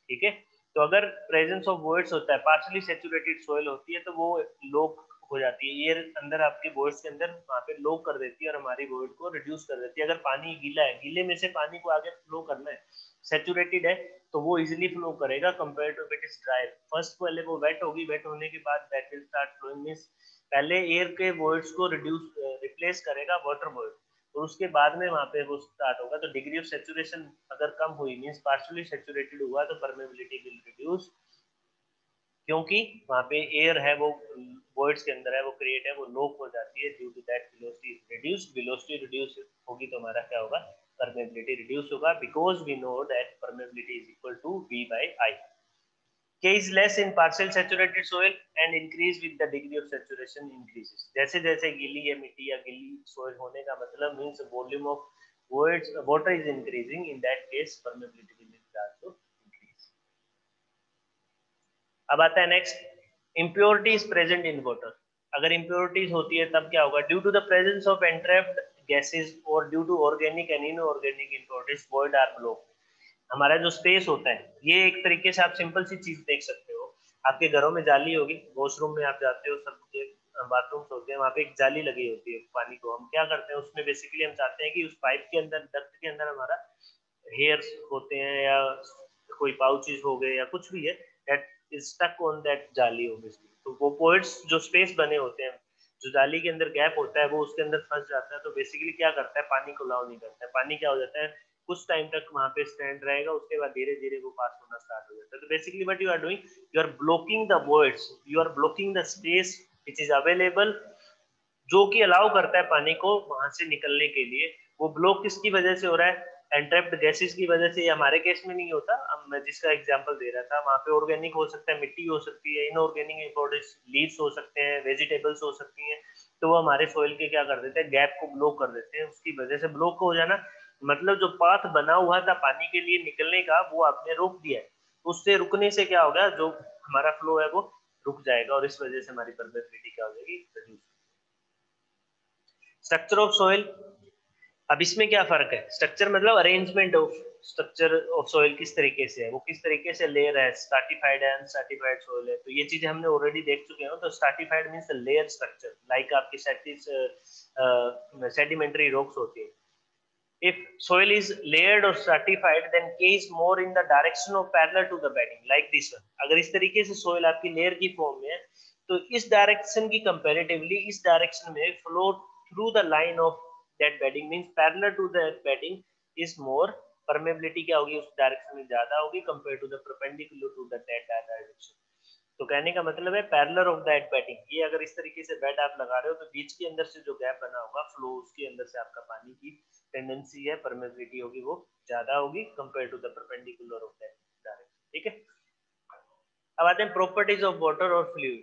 ठीक है, तो अगर प्रेजेंस ऑफ वॉइड्स होता है, पार्शियली सैचुरेटेड सॉइल होती है तो वो लॉक हो जाती है, एयर अंदर आपके वॉइड्स के अंदर वहां पे लॉक कर देती है और हमारी वॉइड को रिड्यूस कर देती है। अगर पानी गीला है, गीले में से पानी को आगे फ्लो करना है, सैचुरेटेड है तो वो इजीली फ्लो करेगा compare to it is dry. First पहले वो वेट होगी, वेट होने के बाद that will start flowing, means पहले एयर के वॉइड्स को रिप्लेस करेगा वाटर वॉइड, और उसके बाद में वहां पे वो स्टार्ट होगा। तो डिग्री ऑफ सैचुरेशन अगर कम हुई मींस पार्शियली सैचुरेटेड हुआ तो परमेबिलिटी विल रिड्यूस, क्योंकि वहां पे एयर है वो वॉइड्स के अंदर है, वो क्रिएट है, वो लॉक हो जाती है, due to that velocity is reduce. Velocity reduce होगी तो हमारा क्या होगा, परमेबिलिटी रिड्यूस होगा, because we know that permeability is equal to v/i। K is less in partial saturated soil and increase with the degree of saturation increases। जैसे जैसे गीली है मिट्टी या गीली सोइल होने का मतलब means volume of voids water is increasing, in that case permeability will also increase। अब आता है next, impurities present in water। अगर impurities होती है तब क्या होगा, due to the presence of entrapped gases or due to organic and inorganic impurities void are blocked। हमारा जो स्पेस होता है, ये एक तरीके से आप सिंपल सी चीज देख सकते हो, आपके घरों में जाली होगी, वॉशरूम में आप जाते हो, सबके बाथरूम होते हैं, वहां पे एक जाली लगी होती है पानी को, हम क्या करते हैं उसमें बेसिकली हम चाहते हैं कि उस पाइप के अंदर, डक्ट के अंदर हमारा हेयर्स होते हैं या कोई पाउचेस हो गए या कुछ भी है, that is stuck on that जाली ऑब्वियसली। तो वो पॉइंट्स जो स्पेस बने होते हैं, जो जाली के अंदर गैप होता है वो उसके अंदर फंस जाता है, तो बेसिकली क्या करता है, पानी को अलाउ नहीं करता है, पानी क्या हो जाता है कुछ टाइम तक वहां पे स्टैंड रहेगा, उसके बाद धीरे धीरे वो पास होना स्टार्ट हो जाता है। तो basically what you are doing, you are blocking the voids, you are blocking the space which is available, जो कि अलाउ करता है पानी को वहां से निकलने के लिए। वो ब्लॉक किसकी वजह से हो रहा है, एंट्रैप्ड गैसेस की वजह से। हमारे केस में नहीं होता, अब मैं जिसका एग्जांपल दे रहा था वहां पे ऑर्गेनिक हो सकता है, मिट्टी हो सकती है, इनऑर्गेनिक इंपोर्टेंस लीव्स हो सकते हैं, वेजिटेबल्स हो सकती हैं, तो वो हमारे सॉइल के क्या कर देते हैं, गैप को ब्लॉक कर देते हैं। उसकी वजह से ब्लॉक हो जाना मतलब जो पाथ बना हुआ था पानी के लिए निकलने का वो आपने रोक दिया है, उससे रुकने से क्या होगा, जो हमारा फ्लो है वो रुक जाएगा और इस वजह से हमारी परमेबिलिटी क्या हो जाएगी, रिड्यूस। स्ट्रक्चर ऑफ सॉइल, अब इसमें क्या फर्क है, स्ट्रक्चर मतलब arrangement of structure of soil किस तरीके से है, वो किस तरीके से लेयर है, स्ट्रैटिफाइड है, अनस्ट्रैटिफाइड सॉइल है, तो ये चीजें हमने ऑलरेडी देख चुके हैं। तो stratified means layer structure, like आपकी सेडिमेंट्री रॉक्स होती है। If soil is layered or stratified, then K is more in the direction of parallel to the bedding, like this one। अगर इस तरीके से soil आपकी लेयर की फॉर्म में है तो इस डायरेक्शन की कंपैरेटिवली इस डायरेक्शन में flow through the line of that bedding means parallel to that bedding is more, permeability क्या होगी उस डायरेक्शन में ज्यादा होगी compare to the perpendicular to the that direction. तो कहने का मतलब है पैरेलल ऑफ दैट बेडिंग, ये अगर इस तरीके से बेड आप लगा रहे हो तो बीच के अंदर से जो गैप बना होगा फ्लो, उसके अंदर से आपका पानी की टेंडेंसी है, परमेबिलिटी होगी वो ज्यादा होगी compare to the perpendicular of that direction. ठीक है, अब आते हैं प्रॉपर्टीज ऑफ वाटर और फ्लूइड।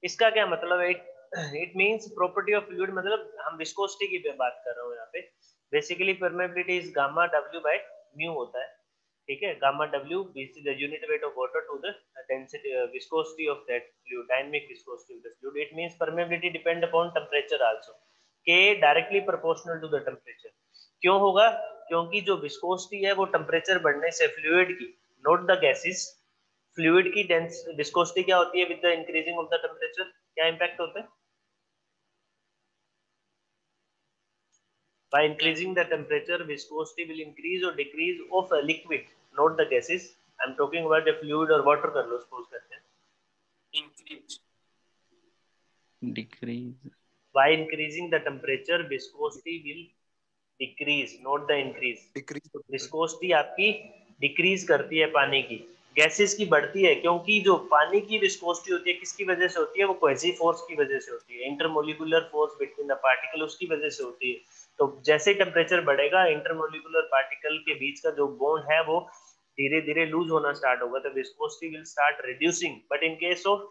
इसका क्या मतलब है? It means property of fluid मतलब हम विस्कोसिटी की बात कर रहे हो यहाँ पे। Basically permeability is gamma W by mu होता है। ठीक है, gamma W is the unit weight of water to the density viscosity of that fluid, dynamic viscosity of the fluid. It means permeability depend upon temperature also, K directly proportional to the temperature. क्यों होगा? क्योंकि जो viscosity है वो temperature बढ़ने से fluid की, not the gases, fluid की डेंस विस्कोसिटी क्या होती है with the increasing of the temperature? क्या इंपैक्ट होता है? By increasing the temperature, viscosity will increase or decrease of a liquid, not the gases. I'm talking about the fluid or water कर लो, suppose करते हैं.
Increase.
Decrease.
By increasing the temperature, viscosity will decrease, not the increase. Viscosity आपकी decrease करती है पानी की, gases की बढ़ती है, क्योंकि जो पानी की विस्कोसिटी होती है किसकी वजह से होती है? वो कोहेसिव फोर्स की वजह से होती है, intermolecular force between the particle, उसकी वजह से होती है। तो जैसे टेम्परेचर बढ़ेगा, इंटरमोलिकुलर पार्टिकल के बीच का जो बॉन्ड है वो धीरे धीरे लूज होना स्टार्ट होगा, तो viscosity will start reducing. But in case of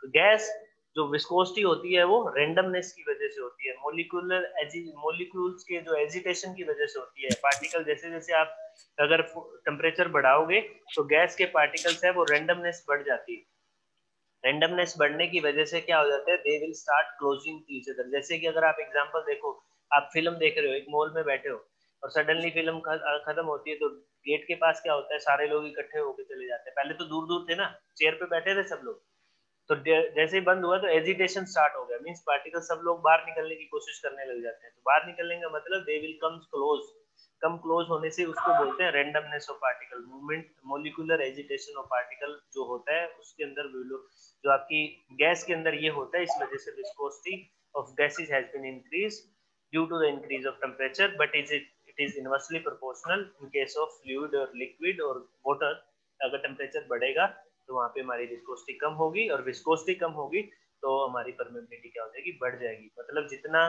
gas, जो विस्कोसिटी होती है वो रेंडमनेस की वजह से होती है, मोलिक्यूल्स के जो एजिटेशन की वजह से होती है। पार्टिकल जैसे जैसे आप अगर टेम्परेचर बढ़ाओगे तो गैस के पार्टिकल्स है वो रेंडमनेस बढ़ जाती है। रेंडमनेस बढ़ने की वजह से क्या हो जाता है? दे will start closing each other. जैसे कि अगर आप एग्जांपल देखो, आप फिल्म देख रहे हो, एक मॉल में बैठे हो और सडनली फिल्म खत्म होती है तो गेट के पास क्या होता है? सारे लोग इकट्ठे होकर चले जाते हैं। पहले तो दूर दूर थे ना, चेयर पे बैठे थे सब लोग, तो जैसे ही बंद हुआ तो एजिटेशन स्टार्ट हो गया, मींस पार्टिकल सब लोग बाहर निकलने की कोशिश करने लग जाते हैं। तो बाहर निकलने का मतलब they will come close, come close होने से उसको बोलते हैं randomness of particle movement. Molecular agitation of particle जो होता है उसके अंदर जो आपकी गैस के अंदर ये होता है, इस वजह से viscosity of gases has been increase due to the increase of temperature, but it is inversely proportional in case of fluid और लिक्विड और वाटर। अगर टेम्परेचर बढ़ेगा तो वहां पे हमारी विस्कोसिटी कम होगी, और विस्कोसिटी कम होगी तो हमारी परमेबिलिटी क्या हो जाएगी? बढ़ जाएगी। मतलब जितना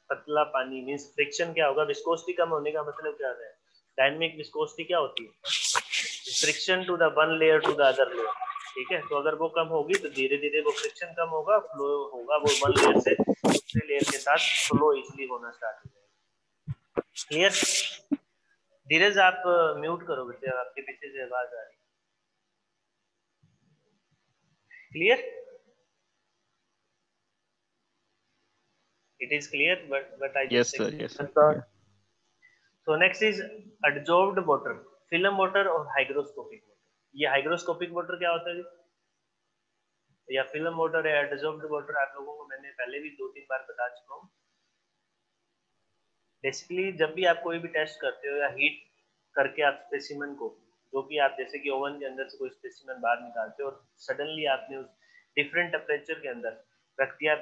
पतला पानी, मींस फ्रिक्शन क्या होगा? विस्कोसिटी कम होने का मतलब क्या होता है? डायनामिक विस्कोसिटी क्या होती है? Friction to the one layer to the other layer. ठीक है, तो अगर वो कम होगी तो धीरे धीरे वो फ्रिक्शन कम होगा, फ्लो होगा, वो वन लेयर से दूसरे लेयर के साथ फ्लो इजीली होना स्टार्ट हो जाएगा। क्लियर? धीरज आप म्यूट करो बेटे, आपके पीछे से आवाज आ रही है। Clear? It is clear, but I
Yes,
just
sir. Yes, sir.
explained. So next is adsorbed water, film water और hygroscopic water. ये hygroscopic water क्या होता है जी? या film water या adsorbed water आप लोगों को मैंने पहले भी 2-3 बार बता चुका हूँ। बेसिकली जब भी आप कोई भी टेस्ट करते हो या हीट करके आप स्पेसिमेन को, जो भी आप जैसे कि ओवन के अंदर से कोई स्पेसिमेन बाहर निकालते हो और सडनली आपने उस डिफरेंट टेम्परेचर के अंदर रख दिया,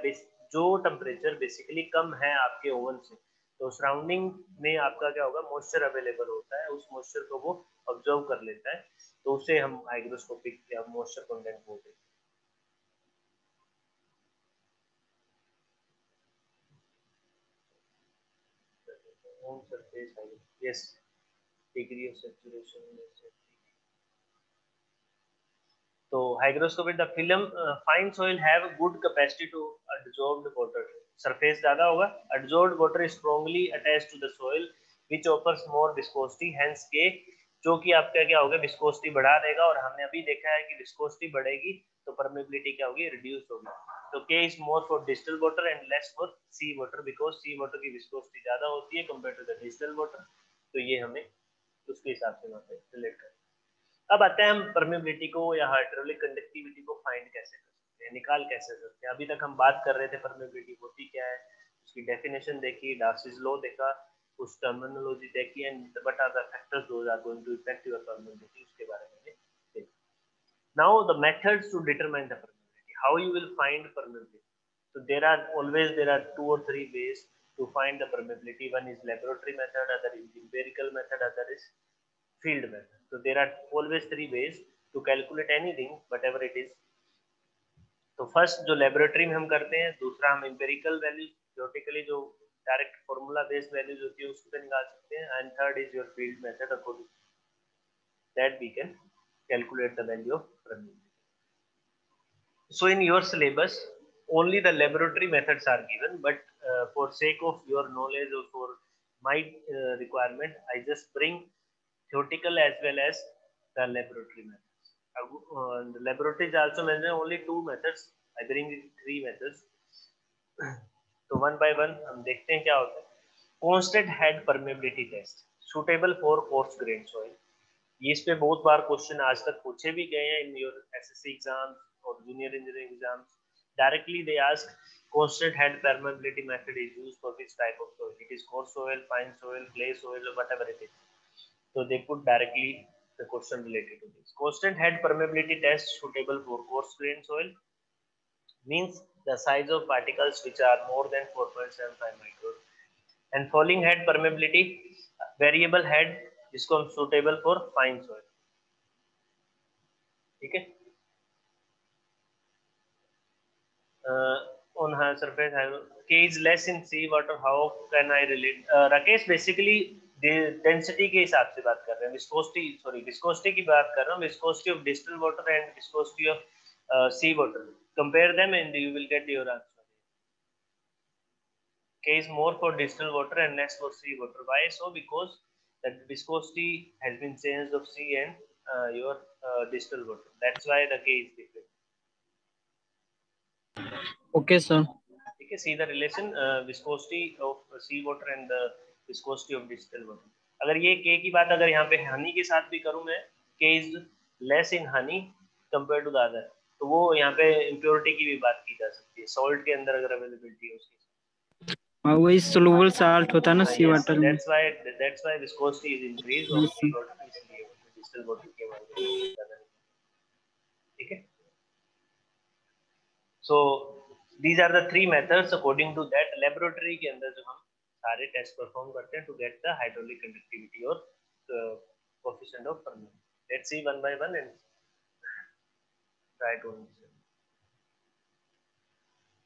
जो टेम्परेचर बेसिकली कम है आपके ओवन से, तो सराउंडिंग में आपका क्या होगा? मॉइस्चर अवेलेबल होता है, उस मॉइस्चर को वो ऑब्जर्व कर लेता है, तो उसे हम हाइग्रोस्कोपिक या मॉइस्चर कंटेंट बोलते हैं। Yes, degree of saturation. So hygroscopic, the film fine soil have a good capacity to absorb the water. Surface ज़्यादा होगा, absorbed water is strongly attached to the soil, which offers more viscosity. Hence K, जो कि आपका क्या होगा? Viscosity बढ़ा देगा, और हमने अभी देखा है कि विस्कोसिटी बढ़ेगी तो परमेबिलिटी क्या होगी? रिड्यूस होगी। तो K is more for distilled water and less for sea water, because sea water की विस्कोसिटी ज़्यादा होती है compared to the distilled water। तो ये हमें उसके हिसाब से वहाँ पे रिलेट करना है। अब आते हैं हम परमेबिलिटी को या हाइड्रोलिक कंडक्टिविटी को फाइंड कैसे कर सकते हैं, निकाल कैसे सकते हैं। अभी तक हम बात कर रहे थे परमेबिलिटी होती क्या है, उसकी डेफिनेशन देखी, डार्सीज लॉ देखा, उस टर्मिनोलॉजी देखी, and what are the factors those are going to effect your permeability, उसके बारे में देखा। Now the methods to determine the permeability, how you will find permeability. So there are 2 or 3 ways to find the permeability. One is laboratory method, other is empirical method, other is field method. So there are always 3 ways to calculate anything, whatever it is. तो first जो laboratory में हम करते हैं, दूसरा हम empirical value theoretically जो direct formula based values होती है उसको निकाल सकते हैं, and third is your field method according that we can calculate the value of permeability. So in your syllabus only the laboratory methods are given, but for sake of your knowledge or for my requirement, I just bring theoretical as well as the laboratory methods. The laboratory is also mentioned only 2 methods. I bring 3 methods. तो one by one हम देखते हैं क्या होता है. Constant head permeability test suitable for coarse grain soil. ये इस पे बहुत बार क्वेश्चन आज तक पूछे भी गए हैं इन योर एसएससी एग्जाम्स और junior engineering exams. Directly they ask constant head permeability method is used for which type of soil. It is coarse soil, fine soil, clay soil, or whatever it is. So they put directly the question related to this. Constant head permeability test suitable for coarse grain soil means the size of particles which are more than 4.75 micron. And falling head permeability variable head जिसको हम suitable for fine soil. ठीक है. On her surface K is less in sea water, how can I relate? Rakesh basically the density के हिसाब से बात कर रहे हैं, viscosity की बात कर रहा हूँ, viscosity of distilled water and viscosity of sea water, compare them and you will get your answer. K is more for distilled water and less for sea water. Why so? Because the viscosity has been changed of sea and your distilled water. That's why the K is different.
Okay, sir.
Okay, see the relation viscosity of sea water and the viscosity of distilled water. अगर ये K की बात अगर यहाँ पे honey के साथ भी करूँ मैं, K is less in honey compared to the other, तो वो यहाँ पे impurity की भी बात की जा सकती है. Salt के अंदर अगर availability है उसके
वही soluble salt होता है ना sea
yes,
water में.
that's why viscosity is increased of sea water इसलिए distilled water के मामले में ज़्यादा नहीं. ठीक है. So these are the 3 methods according to that laboratory के अंदर जो हम सारे टेस्ट परफॉर्म करते हैं to get the hydraulic conductivity or coefficient of permeability. Let's see one by one and try to understand.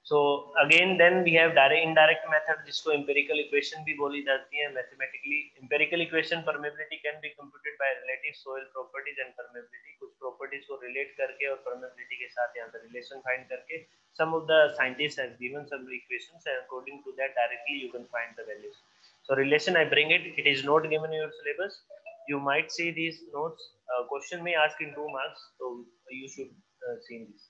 So again then we have direct indirect method जिसको empirical equation भी बोली जाती है. Mathematically empirical equation permeability can be computed by relative soil properties and permeability. कुछ properties को relate करके और permeability के साथ यहाँ पे relation find करके some of the scientists have given some equations and according to that directly you can find the values. So relation I bring it is not given in your syllabus. You might see these notes. Question may ask in 2 marks, so you should see this.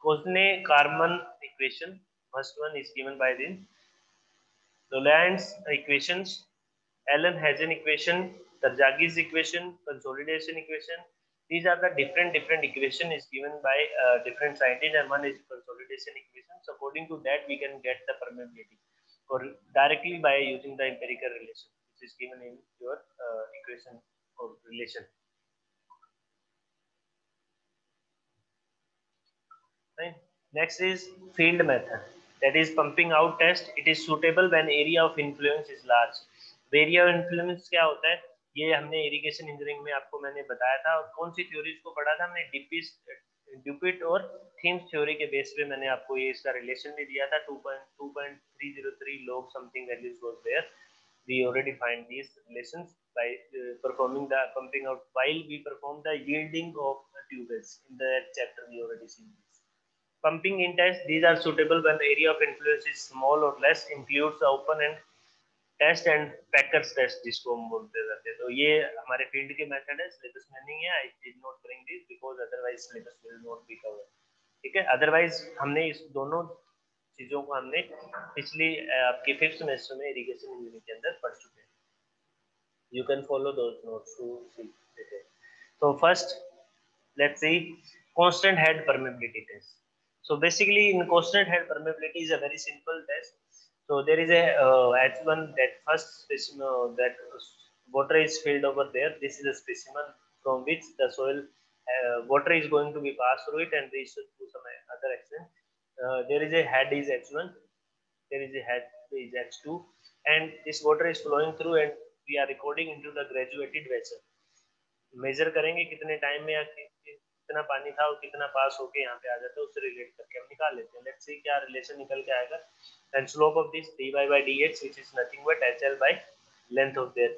Koszne-Kármán equation, first one is given by the Lorentz equations, Allen-Hazen equation, Tarjagi's equation, consolidation equation. These are the different equation is given by different scientists, and one is consolidation equation. So according to that we can get the permeability or directly by using the empirical relation which is given in your equation or relation. Right. Next is field method, that is pumping out test. It is suitable when area of influence is large. Area of influence क्या होता है ये हमने irrigation engineering में आपको मैंने बताया था. और कौन सी थ्योरीज को पढ़ा था हमने, ड्यूपिट और थीम्स थ्योरी के बेस पे मैंने आपको ये इसका रिलेशन भी दिया था. 2.303 log something values was there. We already find these relations by performing the pumping out while we perform the yielding of tubes. In the chapter we already seen this. Pumping in test, these are suitable when the area of influence is small or less, includes the open end test and Packer's test जिसको हम बोलते रहते हैं. तो ये हमारे field के method है, सिलेबस में नहीं है. I did not bring this because otherwise syllabus will not be covered. ठीक है. अदरवाइज हमने इस दोनों चीजों को हमने पिछली आपके 5th सेमेस्टर में इरिगेशन इंजीनियरिंग के अंदर पढ़ चुके हैं. You can follow those notes to see. So first, let's see constant head permeability test. So basically in constant head permeability is a very simple test. So there is a H1 that first specimen that water is filled over there. This is a specimen from which the soil water is going to be passed through it and reach to some other extent. There is a head is H1, there is a head is H2, and this water is flowing through and we are recording into the graduated vessel. Measure करेंगे कितने time में कितना पानी था और कितना पास होके यहाँ पे आ जाता है, उससे रिलेट करके हम निकाल लेते हैं. लेट्स सी क्या रिलेशन निकल के आएगा. And slope of this dy by dx which is nothing but HL by length of their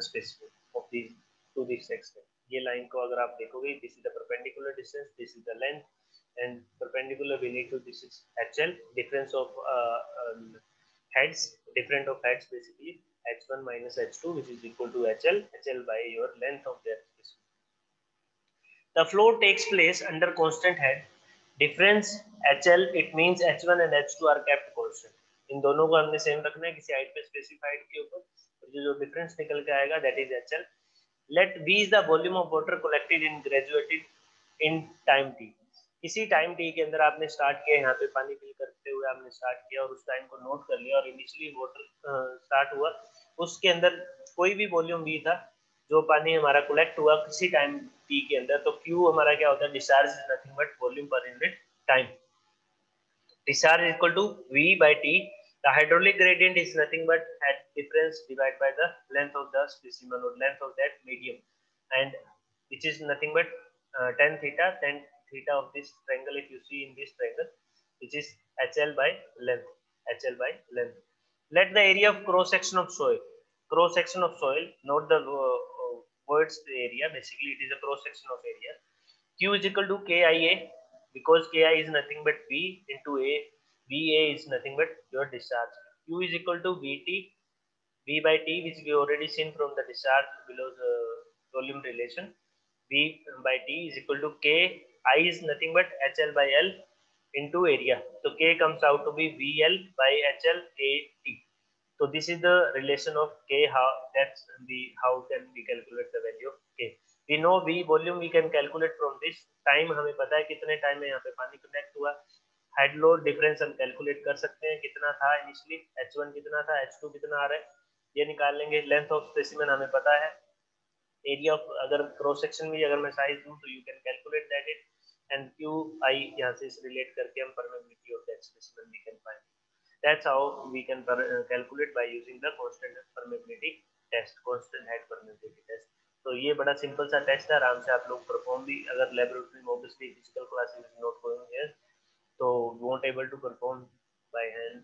specimen of these to this extent. ये लाइन को अगर आप देखोगे, this is the perpendicular distance, this is the length, and perpendicular we need to, this is HL, difference of heads, different of heads basically h1 minus h2 which is equal to HL by your length of their specimen. The flow takes place under constant head difference HL. It means h1 and h2 are kept constant. इन दोनों को हमने same रखना है किसी height पे specified के ऊपर, और जो डिफरेंस निकल के आएगा that is HL. Let V is the volume of water collected in graduated in time t. इसी टाइम t के अंदर आपने स्टार्ट किया, यहाँ पे पानी फिल करते हुए आपने स्टार्ट किया और उस टाइम को नोट कर लिया और इनिशियली वाटर स्टार्ट हुआ, उसके अंदर कोई भी वॉल्यूम V था जो पानी हमारा कलेक्ट हुआ किसी टाइम t के अंदर, तो Q हमारा क्या होता है, discharge is nothing but volume per unit time. Discharge is equal to V by T. The hydraulic gradient is nothing but head difference divided by the length of the specimen or length of that medium, and which is nothing but tan theta of this triangle. If you see in this triangle, which is HL by length, HL by length. Let the area of cross section of soil, not the words area. Basically, it is a cross section of area. Q is equal to KIA. Because Ki is nothing but V into A, VA is nothing but your discharge. Q is equal to VT, V by T, which we already seen from the discharge below the volume relation. V by T is equal to K. I is nothing but HL by L into area. So K comes out to be VL by HL AT. So this is the relation of K. How can we calculate the value of K? We know V volume we can calculate from this. Time हमें पता है कितने time में यहाँ पे पानी connect हुआ. Head load difference हम कैलकुलेट कर सकते हैं कितना था इनिशियली, H1 कितना था, H2 कितना आ रहा है, ये निकाल लेंगे. लेंथ ऑफ स्पेसिमेन हमें पता है. एरिया ऑफ, अगर क्रॉस सेक्शन में अगर मैं साइज दूं तो you can calculate that it, and Q I यहाँ से रिलेट करके हम permeability of that specimen we can find. That's how we can calculate by using the constant permeability test, constant head permeability test. तो ये बड़ा simple सा test है, आराम से आप लोग परफॉर्म भी, अगर लेबोरेटरी में obviously physical classes not going here तो won't able to perform by hand.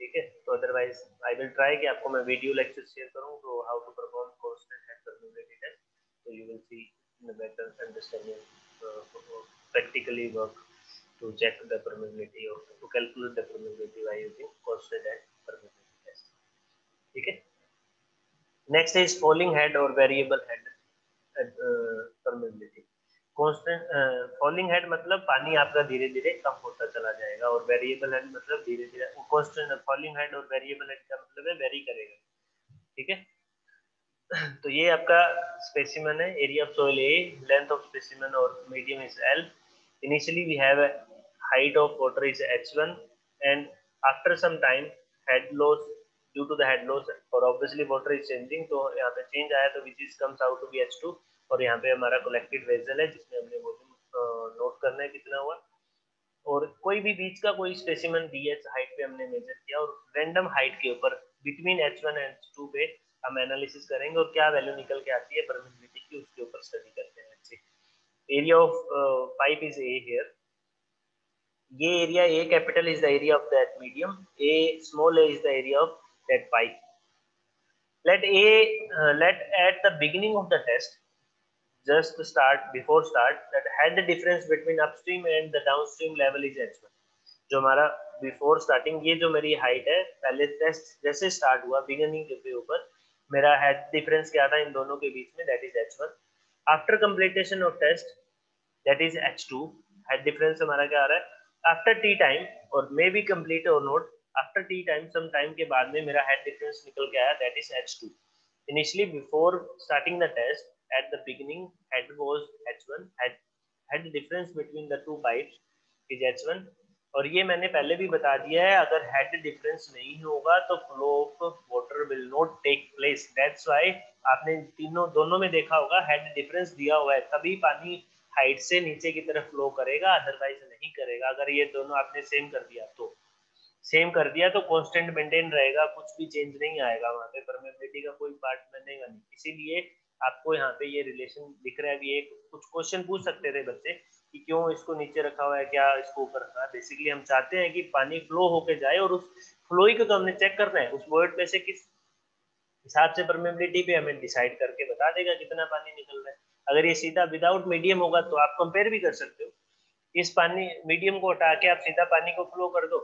ठीक है, तो अदरवाइज आई विल ट्राई कि आपको मैं वीडियो लेक्चर शेयर करूं तो how to perform constant head permeability test, so you will see in a better understanding, practically work to check the permeability or to calculate the permeability by using constant head permeability test. ठीक है. Next is falling head or variable head permeability. Constant falling head मतलब पानी आपका धीरे धीरे कम होता चला जाएगा, और वेरिएबल हेड मतलब धीरे धीरे. constant falling head और वेरिएबल हेड का मतलब है वेरी करेगा. ठीक है, तो ये आपका स्पेसिमेन है. Area of soil A, length of specimen और medium is L. Initially we have height of water is H1 and after some time head loss due to the head loss, और obviously water is changing, तो यहाँ पे change आया तो which is comes out to be H2, और यहाँ पे हमारा कलेक्टेड वेसल है जिसमें हमने वॉल्यूम नोट करना है कितना हुआ, और कोई भी बीच का कोई स्पेसिमेन BH हाइट पे हमने मेजर किया, और रैंडम हाइट के ऊपर बिटवीन H1 एंड H2 पे हम एनालिसिस करेंगे और क्या वैल्यू निकल के आती है परमेबिलिटी की, उसके ऊपर स्टडी करते हैं. अच्छे, area of pipe is A here. ये area A capital is the area of that medium, A small a is the area of that pipe. let at the beginning of the test, just before start, that had the difference between upstream and the downstream level is H1. जो हमारा before starting, ये जो मेरी height है, पहले test जैसे start हुआ beginning के ऊपर मेरा हेड डिफरेंस क्या था इन दोनों के बीच में, that is H1. After completion of test that is H2. Head difference हमारा क्या आ रहा है आफ्टर टी टाइम, और मे बी कंप्लीट और not, after T time some time के बाद में मेरा हेड डिफरेंस निकल के आया, that is H2. Initially before starting the test at the beginning head was H1, had the difference between the two pipes is H1. और ये मैंने पहले भी बता दिया है, अगर हेड डिफरेंस नहीं होगा तो flow of water will not take place. That's why आपने दोनों में देखा होगा हेड डिफरेंस दिया हुआ है, तभी पानी हाइट से नीचे की तरफ फ्लो करेगा, अदरवाइज नहीं करेगा. अगर ये दोनों आपने सेम कर दिया तो कांस्टेंट मेंटेन रहेगा, कुछ भी चेंज नहीं आएगा वहाँ पे, परमेबिलिटी का कोई पार्ट बनेगा नहीं. इसीलिए आपको यहाँ पे ये रिलेशन दिख रहा है. भी एक कुछ क्वेश्चन पूछ सकते थे बच्चे कि क्यों इसको नीचे रखा हुआ है, क्या इसको ऊपर रखा है। बेसिकली हम चाहते हैं कि पानी फ्लो होके जाए और उस फ्लो ही को तो हमने चेक करना है, उस वॉइड पे से किस हिसाब से परमेबिलिटी पे हमें डिसाइड करके बता देगा कितना पानी निकल रहा है। अगर ये सीधा विदाउट मीडियम होगा तो आप कंपेयर भी कर सकते हो, इस पानी मीडियम को हटा के आप सीधा पानी को फ्लो कर दो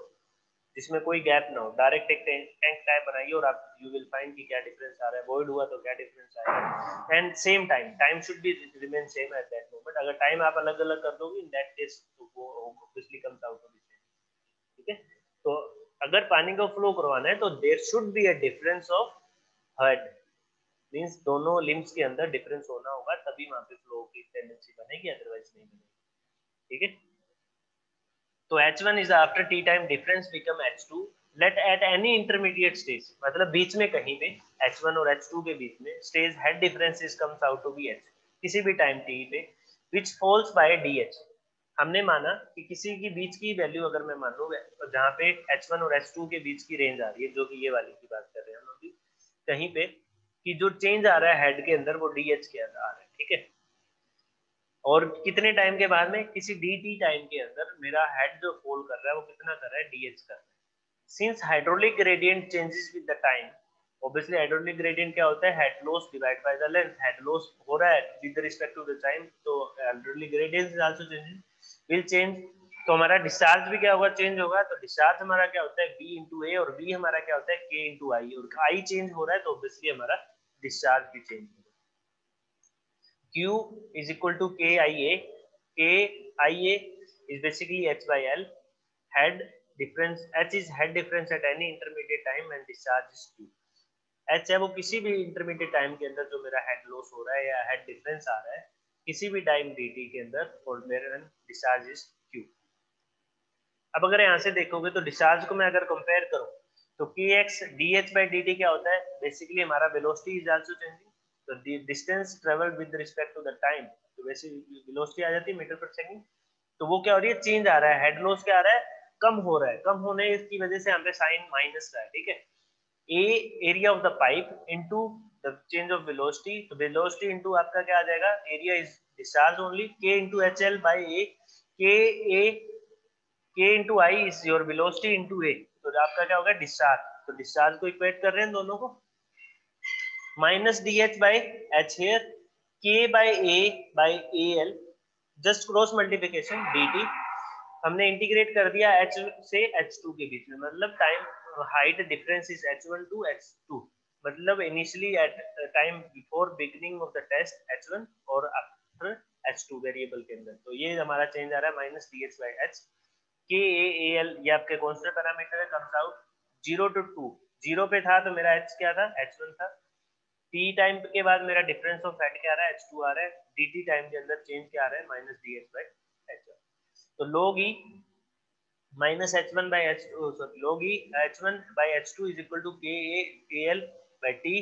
जिसमें कोई गैप ना हो, डायरेक्ट एक टैंक टाइप बनाइए और आप यू विल फाइंड कि क्या डिफरेंस आ रहा है, वॉइड हुआ तो क्या डिफरेंस आएगा। And same time should be remain same at that moment. अगर टाइम आप अलग अलग कर दोगे इन दैट केस तो वो obviously comes out to be same. ठीक है, तो अगर पानी को फ्लो करवाना है तो there should be a difference of head, means दोनों लिम्स के अंदर डिफरेंस होना होगा तभी वहां पे फ्लो की टेंडेंसी बनेगी, अदरवाइज नहीं बनेगी। ठीक है, तो H1 is after t time difference become H2 let at any intermediate stage, मतलब बीच में कहीं पे H1 और H2 के बीच में stage head differences comes out to be H किसी भी टाइम t पे which falls by DH। हमने माना कि किसी की बीच की वैल्यू अगर मैं मान लूं जहाँ पे H1 और H2 के बीच की रेंज आ रही है, जो कि ये वाली की बात कर रहे हैं हम अभी, कहीं पे कि जो चेंज आ रहा है हेड के अंदर वो DH के अंदर आ रहा है। ठीक है, और कितने टाइम के बाद में, किसी dt टाइम के अंदर मेरा हेड जो फॉल कर रहा है वो कितना कर रहा है, dh कर रहा है। Since hydraulic gradient changes with the time, obviously hydraulic gradient क्या होता है, head loss divide by the length, head loss हो रहा है with respect to the time, तो hydraulic gradient is also changes will change. तो हमारा डिस्चार्ज भी क्या होगा, चेंज होगा। तो डिस्चार्ज हमारा क्या होता है v into a और v हमारा क्या होता है k into i, और i चेंज हो रहा है तो ऑब्वियसली हमारा डिस्चार्ज भी चेंज होगा। Q is equal to KIA. KIA is basically H by L. Head difference, H is head difference at any intermediate time and discharge is Q. H है वो किसी भी intermediate time के अंदर जो मेरा head loss हो रहा है या head difference आ रहा है किसी भी टाइम dt के अंदर, और मेरा discharge is Q। अब अगर यहाँ से देखोगे तो डिस्चार्ज को मैं अगर कंपेयर करूँ तो kx dh by dt क्या होता है, बेसिकली हमारा वेलोसिटी इज आल्सो चेंजिंग, तो distance travelled with respect to the time, तो वैसे वेलोसिटी आ जाती है मीटर पर सेकंड, तो वो क्या हो रही है, चेंज आ रहा है, हेड लॉस क्या आ रहा है, कम हो रहा है, कम होने की वजह से हमारे साइन माइनस का है। ठीक है, A area of the pipe into the change of velocity, तो वेलोसिटी इनटू आपका क्या आ जाएगा, area is discharge only, k into HL by a, k into I is your velocity into a, तो आपका क्या होगा, डिस्चार्ज, तो डिस्चार्ज को इक्वेट कर रहे हैं दोनों को, minus dh by h here, k by a by al, just cross multiplication dt, हमने इंटीग्रेट कर दिया h से h2 के बीच में, मतलब time height difference is h1 to h2, मतलब initially at time before beginning of the test h1 और आफ्टर h2 वेरिएबल के अंदर, तो ये हमारा चेंज आ रहा है minus dh by h। KAAL ये आपके कौन सा पैरामीटर है, कम्स आउट 0 to 2, 0 पे था तो मेरा h क्या था, h1 था, t टाइम के बाद मेरा डिफरेंस ऑफ हेड क्या आ रहा है, h2 आ रहा है, dt टाइम के अंदर चेंज क्या आ रहा है, माइनस dh by h1, तो log e minus h1 by h2, sorry log e h1 by h2 is equal to KAAL by t,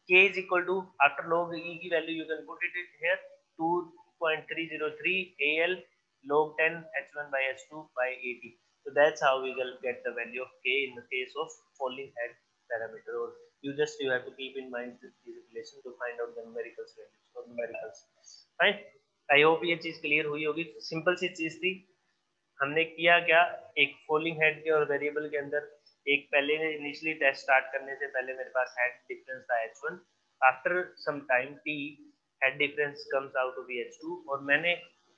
k is equal to, after log e की value you can put it here 2.303 AL log 10 h1 by h2 by 80, so that's how we will get the value of k in the case of falling head parameter, or you have to keep in mind this relation to find out the numericals values or numericals। fine, I hope ये चीज clear हुई होगी, simple सी चीज थी। हमने किया क्या, एक फॉलिंग हेड के और वेरिएबल के अंदर एक पहले इनिशियली टेस्ट स्टार्ट करने से पहले मेरे पास हेड डिफरेंस था h1, after some time t head difference comes out to be h2, और मैंने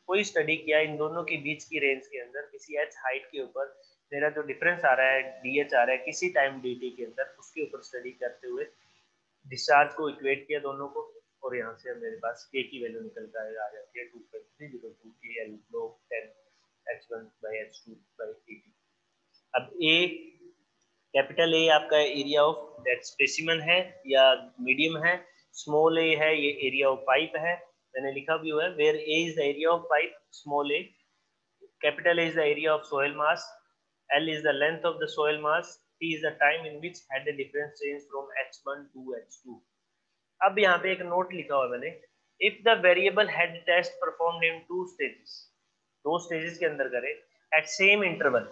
कोई स्टडी किया इन दोनों के बीच की रेंज के अंदर किसी h हाइट के ऊपर मेरा जो डिफरेंस आ रहा है dh आ रहा है किसी टाइम dt के अंदर, उसके ऊपर स्टडी करते हुए डिस्चार्ज को इक्वेट किया दोनों को, और यहाँ से मेरे पास k की वैल्यू निकल कर आ जाती है 2.302 KL log 10 h1 by h2 by dt। अब a कैपिटल A आपका एरिया ऑफ दैट स्पेसिमेन है या मीडियम है, स्मॉल a है ये एरिया ऑफ पाइप है, मैंने लिखा भी हुआ है where a is the area of pipe, small a, capital A is the area of soil mass, L is the length of the soil mass, T is the time in which head difference change from h1 to h2। अब यहाँ पे एक note लिखा हुआ मैंने, if the variable head test performed in 2 stages, 2 stages के अंदर करें at same interval,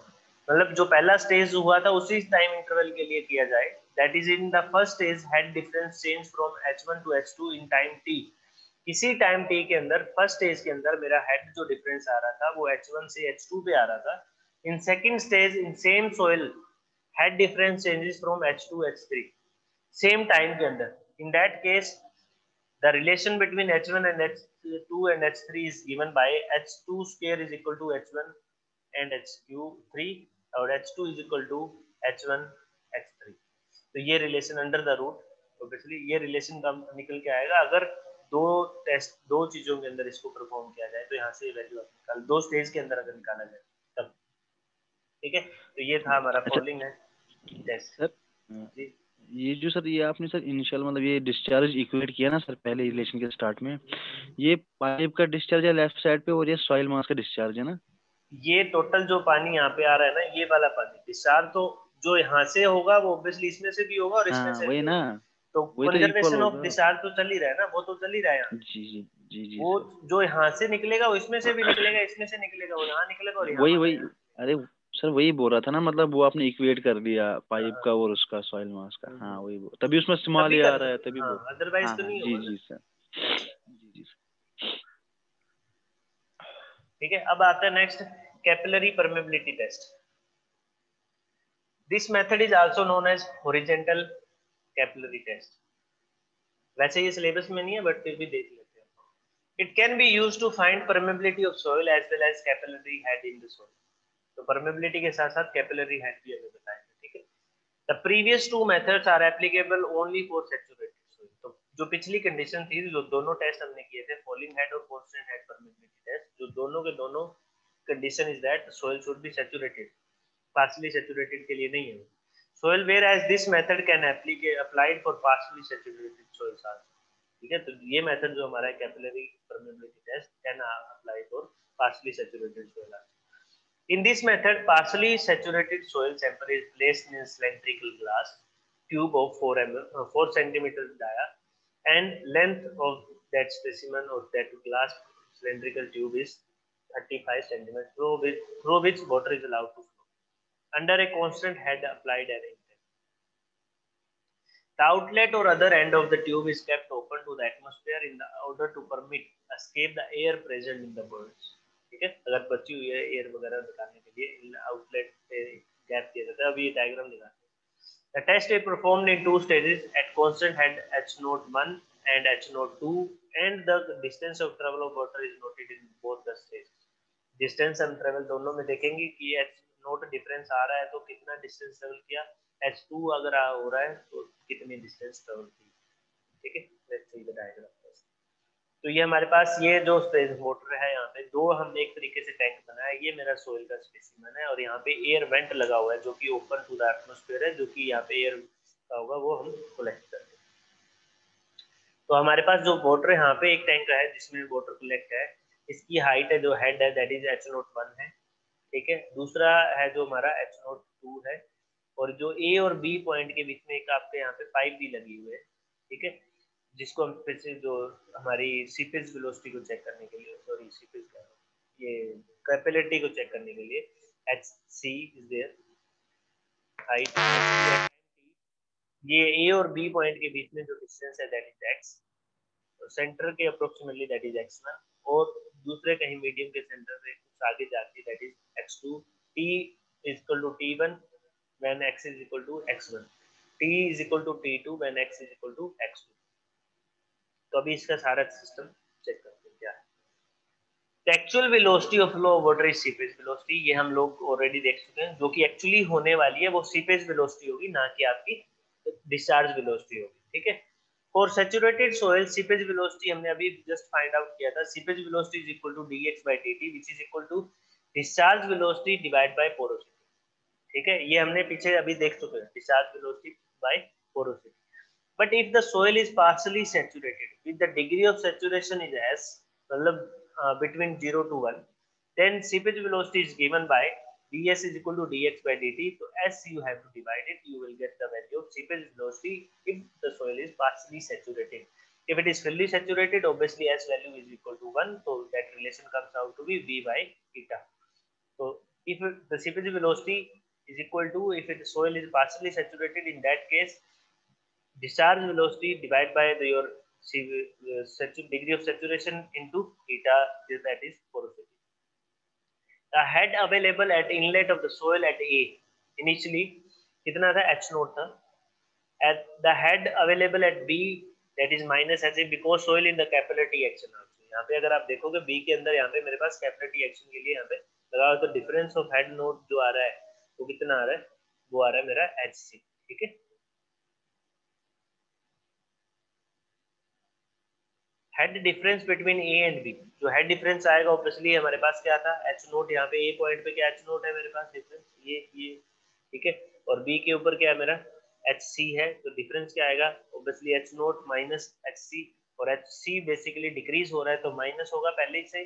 मतलब जो पहला स्टेज हुआ था उसी टाइम इंटरवल के लिए किया जाए, that is in the first stage head difference change from h1 to h2 in time t, इसी टाइम टी के अंदर फर्स्ट स्टेज के अंदर मेरा हेड जो डिफरेंस आ रहा था वो H1 से H2 पे आ रहा था. In second stage in same soil head difference changes from H2 H3 same time के अंदर. इन that case the relation between H1 and H2 and H3 is given by H2 square is equal to H1 and H3 और H2 is equal to H1 H3. तो ये relation under the root obviously ये relation कब निकल के आएगा अगर दो चीजों के अंदर इसको परफॉर्म किया जाए. तो यहाँ से वैल्यू निकाल दो स्टेज के अंदर अगर निकाला जाए तब. ठीक है, तो ये था हमारा फॉलोइंग है टेस्ट.
सर
जी
ये जो सर ये आपने सर इनिशियल मतलब ये डिस्चार्ज इक्वेट किया ना सर पहले रिलेशन के स्टार्ट में, ये पाइप का डिस्चार्ज है लेफ्ट साइड पे और ये सॉइल मास का डिस्चार्ज है ना.
ये टोटल जो पानी यहाँ पे आ रहा है ना ये वाला पानी डिस्चार्ज तो जो यहाँ से होगा वो ऑब्वियसली इसमें से भी होगा और इसमें
हाँ
से
वही
भी
ना,
होगा. तो
वही तो इक्वल
कंजर्वेशन ऑफ
होगा.
डिस्चार्ज तो चल ही रहा है ना, वो तो चल ही रहा है यहाँ.
जी जी जी जी
वो
सर.
जो यहाँ से निकलेगा वो इसमें से भी निकलेगा, इसमें से निकलेगा वो यहाँ निकलेगा और यहाँ
वही
वाला
वही
यहाँ.
अरे सर वही बोल रहा था ना, मतलब वो आपने इक्वेट कर दिया पाइप
हाँ,
का और उसका सॉइल मास का. हाँ वही तभी उसमें स्मॉल
तभी
ही आ
कर
रहा है
सकते
तभी
हाँ,
बोल.
अदरवाइज
हाँ
तो
हाँ
नहीं
जी
होगा ना.
जी सर. जी जी सर.
ठीक है, अब आता है next capillary permeability test. This method is also known as horizontal capillary test. वैसे ये सिलेबस में नहीं है बट फिर भी देख लेते हैं. It can be used to find permeability of soil as well as capillary head in the soil. तो परमेबिलिटी के साथ साथ कैपिलरी हेड भी हमें बताएंगे. ठीक है, the previous two methods are applicable only for saturated soil. तो जो पिछली कंडीशन थी, जो दोनों टेस्ट हमने किए थे फॉलिंग हेड और कांस्टेंट हेड परमेबिलिटी टेस्ट, जो दोनों के दोनों condition is that soil should be saturated. Partially saturated के लिए नहीं है soil, whereas this method can applied for partially saturated soils also. ठीक है, तो ये मेथड जो हमारा capillary permeability test can apply for partially saturated soil also. In this method, partially saturated soil sample is placed in a cylindrical glass tube of 4 centimeters dia, and length of that specimen or that glass cylindrical tube is 35 centimeters, through which water is allowed to flow under a constant head applied arrangement. The outlet or other end of the tube is kept open to the atmosphere in order to permit escape the air present in the birds. ठीक है, अगर बची हुई है air वगैरह निकालने के लिए इन आउटलेट पे गैप दिया जाता है. अभी ये डायग्राम दिखाते हैं. The test is performed in 2 stages at constant head H01 and H02, and the distance of travel of water is noted in both the stages. Distance हम ट्रेवल दोनों में देखेंगे कि H0 डिफरेंस आ रहा है तो कितना डिस्टेंस ट्रेवल किया, H2 अगर हो रहा है तो कितनी डिस्टेंस ट्रेवल की. ठीक है, लेट्स सी द डायग्राम. तो ये हमारे पास ये जो स्पेस मोटर है यहाँ पे दो हमने एक तरीके से टैंक बनाया है. ये मेरा सोइल का स्पेसिमेन है और यहाँ पे एयर वेंट लगा हुआ है जो कि ओपन टू द एटमॉस्फेयर है, जो कि यहाँ पे एयर का होगा वो हम कलेक्ट करते हैं. तो हमारे पास जो मोटर यहाँ पे एक टैंक है जिसमें वाटर कलेक्ट है, इसकी हाइट है जो हेड है दैट इज H01 है. ठीक है, दूसरा है जो हमारा H02 है और जो ए और बी पॉइंट के बीच में एक आपके यहाँ पे पाइप भी लगी हुई है. ठीक है, जिसको हम फिर से जो हमारी सीपेज वेलोसिटी को चेक करने के लिए, सॉरी सीपेज का ये कैपिलरिटी को चेक करने के लिए HC इज देयर हाइट. ये ए और बी पॉइंट के बीच में जो डिस्टेंस है दैट इज x, तो सेंटर के अप्रोक्सीमेटली दैट इज x1, और दूसरे कहीं मीडियम के सेंटर से कुछ आगे जाके that is x2. t is equal to t1 when x is equal to x1, t is equal to t2 when x is equal to x2. तो अभी इसका सारा सिस्टम चेक करते हैं क्या है. Actual velocity of flow of water is seepage velocity. ये हम लोग ऑलरेडी देख चुके हैं. जो कि एक्चुअली होने वाली है वो सीपेज वेलोसिटी होगी, ना कि आपकी डिस्चार्ज वेलोसिटी होगी. ठीक है, for saturated soil seepage velocity हमने अभी जस्ट फाइंड आउट किया था. Seepage velocity is equal to dx/dt which is equal to discharge velocity divide by porosity. ठीक है, ये हमने पीछे अभी देख चुके हैं, discharge velocity by porosity. But if the soil is partially saturated, if the degree of saturation is S, between 0 to 1, then seepage velocity is given by ds is equal to dx/dt. So S you have to divide it, you will get the value of seepage velocity if the soil is partially saturated. If it is fully saturated, obviously S value is equal to 1, so that relation comes out to be V by eta. So if the seepage velocity is equal to, if the soil is partially saturated, in that case discharge velocity divided by your degree of saturation into eta, that is porosity. The head available at inlet of the soil at A initially कितना था, H naught था. At the head available at B, that is minus HA, because soil in the capillary action also. यहाँ पे अगर आप देखोगे B के अंदर यहाँ पे मेरे पास capillary action के लिए यहाँ पे लगा तो difference of head node जो आ रहा है वो कितना आ रहा है, वो आ रहा है मेरा HC. ठीक है. Head difference between A and B, जो हेड डिफरेंस आएगा ऑब्वियसली हमारे पास क्या था, एच नोट. यहाँ पे ए पॉइंट पे क्या एच नोट है मेरे पास डिफरेंस, ये ठीक है. और बी के ऊपर क्या है मेरा एच सी है, तो डिफरेंस क्या आएगा obviously H naught minus H C. और एच सी बेसिकली डिक्रीज हो रहा है तो माइनस होगा, पहले से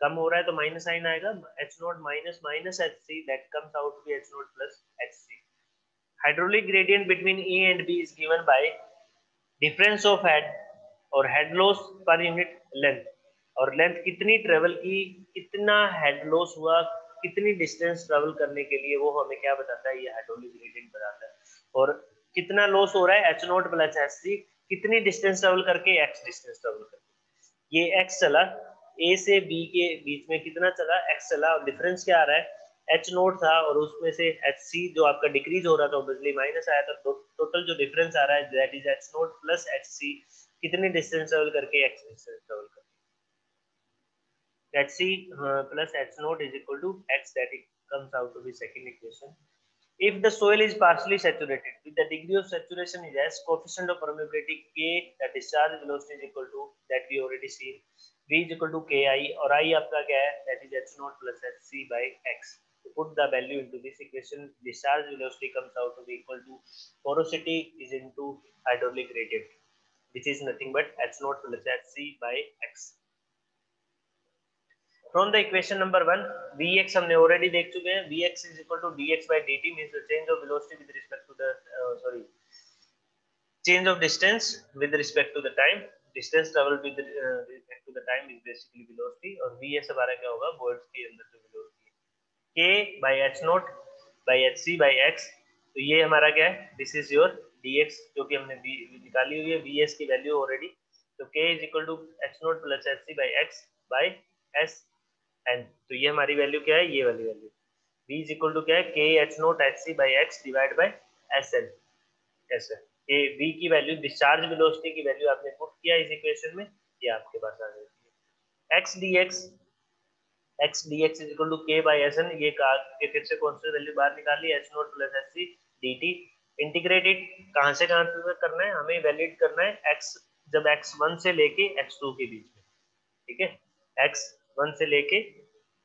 कम हो रहा है तो माइनस साइन आएगा. H naught minus minus H C, that comes out to be H naught plus H C. Hydraulic gradient between A and B is given by difference of head और head loss per unit length. और length कितनी travel की, कितना head loss हुआ, कितनी distance travel करने के लिए, वो हमें क्या बताता है, ये हाइड्रोलिक ग्रेडियंट बताता है. और कितना लॉस हो रहा है H naught plus H C, कितनी डिस्टेंस ट्रेवल करके, एक्स डिस्टेंस ट्रेवल करके. ये एक्स चला ए से बी के बीच में, कितना चला, एक्स चला. और डिफरेंस क्या आ रहा है, एच नोट था और उसमें से एच सी जो आपका डिक्रीज हो रहा था ऑब्वियसली माइनस आया था. तो टोटल जो डिफरेंस आ रहा है that is H naught plus H C, कितनी डिस्टेंस ट्रेवल करके, एक्स डिस्टेंस ट्रेवल करके. H C plus H naught is equal to X, that it comes out to be second equation. If the soil is partially saturated, with the degree of saturation is S, coefficient of permeability K, the discharge velocity is equal to, that we already seen, V is equal to Ki, और I आपका क्या है, that is H naught plus Hc by X. To put the value into this equation, discharge velocity comes out to be equal to porosity is into hydraulic gradient, which is nothing but H naught plus Hc by X. From the equation number 1, Vx हमने already देख चुके हैं. Vx is equal to dx by dt, means the change of velocity with respect to the change of distance with respect to the time. Distance traveled with respect to the time is basically velocity. और Vs हमारा क्या होगा, bolt के अंदर जो velocity है, K by h naught by hc by x. तो ये हमारा क्या है, this is your dx जो कि हमने निकाली हुई है, Vs की वैल्यू ऑलरेडी. तो K is equal to h naught plus hc by x by s. And तो ये हमारी वैल्यू क्या है, ये वाली value v is equal to क्या है, k h naught h c by x divide by s n. ऐसे ये v की वैल्यू, डिस्चार्ज वेलोसिटी की वैल्यू आपने पुट किया इस इक्वेशन में, ये आपके पास आ जाती है. x dx is equal to k by s n. ये फिर से कौन सी वैल्यू बाहर निकाली, h note plus h c dt. Integrated कहां से कहां तक करना है, हमें वैलिड करना है x जब x1 से लेके x2 के बीच में. ठीक है, x1 से लेके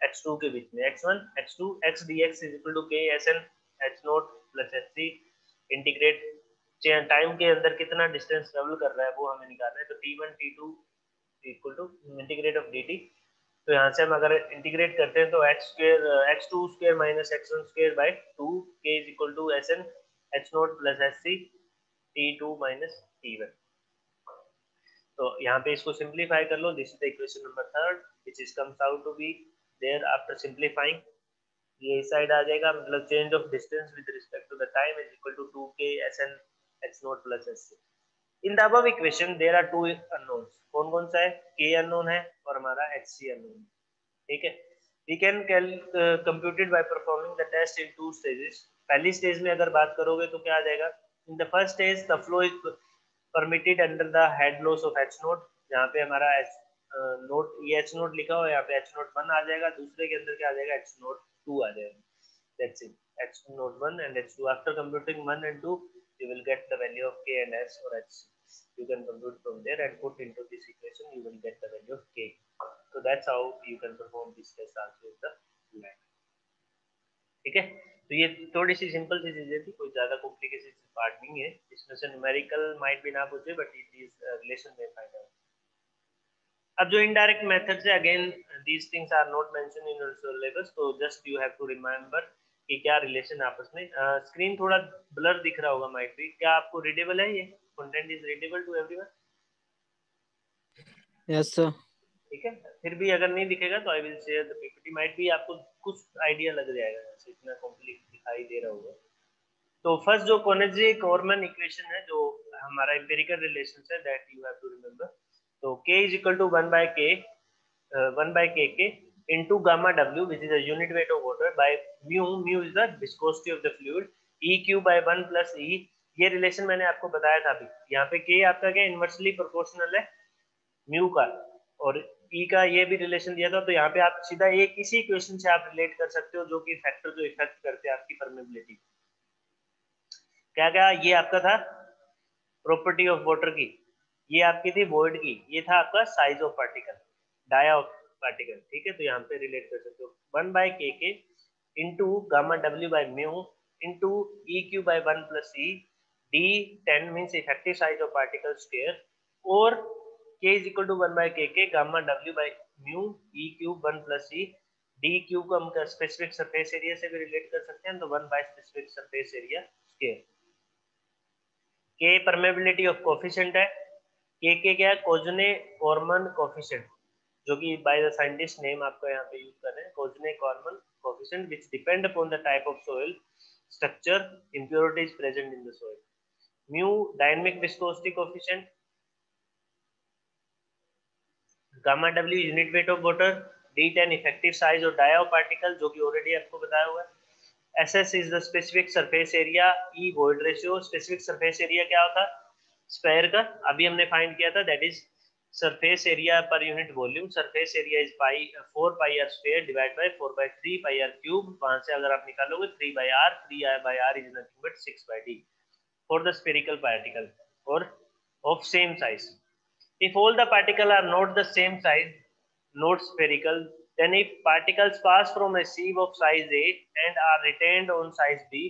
x2 के बीच में, x1 x2 x dx is equal to k sn h naught plus hc. Integrate time के अंदर कितना डिस्टेंस ट्रेवल कर रहा है वो हमें निकालना है. तो t1 t2 equal to integrate of dt. तो यहाँ से हम अगर इंटीग्रेट करते हैं तो x2 square minus x1 square by 2, k is equal to sn h naught plus hc t2 minus t1. तो यहाँ पे इसको सिंप्लीफाई कर लो. This is the equation number 3 which is comes out to be there after simplifying. ये इस side आ जाएगा, मतलब change of distance with respect to the time is equal to 2k sn h naught plus hc. In the above equation there are two unknowns. कौन कौन सा है, k unknown है और हमारा hc अननोन है. ठीक है, we can computed by performing the test in 2 stages. पहली स्टेज में अगर बात करोगे तो क्या आ जाएगा, in the first stage the flow is permitted under the head loss of h naught. यहाँ पे हमारा नोट, ये h नोट लिखा हुआ है, यहाँ पे h नोट 1 आ जाएगा, दूसरे के अंदर क्या आ जाएगा, h नोट 2 आ जाएगा. That's it, h note 1 and h 2. After computing 1 and 2 you will get the value of k and s or h. You can compute from there and put into this equation, you will get the value of k. So that's how you can perform this test also with the lab. ठीक है, तो ये थोड़ी सी simple सी चीजें थी, कोई ज्यादा complicated part नहीं है. इसमें से न्यूमेरिकल माइट भी ना पूछे, बट इट इज रिलेशन में फाइंड आउट. अब जो इनडायरेक्ट मेथड्स है, again these things are not mention in your syllabus, तो just you have to remember कि क्या रिलेशन आपस में. स्क्रीन थोड़ा ब्लर दिख रहा होगा माइट भी. क्या आपको रीडेबल है, ये content is readable to everyone?
Yes sir.
ठीक है, फिर भी अगर नहीं दिखेगा तो I will share the PPT. Might भी आपको कुछ आइडिया लग जाएगा, जैसे इतना कंप्लीट दिखाई दे रहा होगा. तो फर्स्ट जो कोनेजी-कॉर्मन इक्वेशन है, जो हमारा एम्पिरिकल रिलेशन है, that you have to remember. तो K is equal to 1 by K, 1 by Kk into gamma W, which is a unit weight of water, by mu. Mu is the viscosity of the fluid. EQ by 1 plus E. ये relation मैंने आपको बताया था अभी. यहाँ पे K आपका क्या इनवर्सली प्रोपोर्शनल है म्यू का, और E का ये भी रिलेशन दिया था. तो यहाँ पे आप सीधा एक इसी इक्वेशन से आप रिलेट कर सकते हो, जो कि फैक्टर जो इफेक्ट करते हैं आपकी परमेबिलिटी. क्या क्या ये आपका था प्रॉपर्टी ऑफ वाटर की, ये आपकी थी वॉइड की, ये था आपका size of particle, dia of particle. ठीक है, तो यहाँ पे रिलेट कर सकते हो 1 by Kk into gamma W by mu into EQ by 1 plus E. D10 means effective size of particle square, और K is equal to 1 by Kk gamma W by mu EQ 1 plus E. DQ को हम specific surface area से भी relate कर सकते हैं, तो 1 by specific surface area square. K permeability of coefficient है. K क्या है, कोजने-कॉर्मन कोफिशिएंट, जो कि बाय द साइंटिस्ट नेम आपको यहाँ पे यूज कर रहे हैं, Kozeny Carman coefficient, which depend upon the type of soil structure, impurities present in the soil. Mu dynamic viscosity coefficient. Gamma W unit weight of water. D10 effective size और dia of particle, जो कि already आपको बताया हुआ है. SS is the specific surface area. E void ratio. Specific surface area क्या होता है स्फेयर का, अभी हमने फाइंड किया था, दैट इज सरफेस एरिया पर unit volume. Surface area is 4 pi r square divide by 4 by 3 pi r cube. वहां से अगर आप निकालोगे 3 by r, 3 by r is nothing but 6 by d for the spherical particle और of same size. If all the particles are not the same size, not spherical, then if particles pass from a sieve of size A and are retained on size B,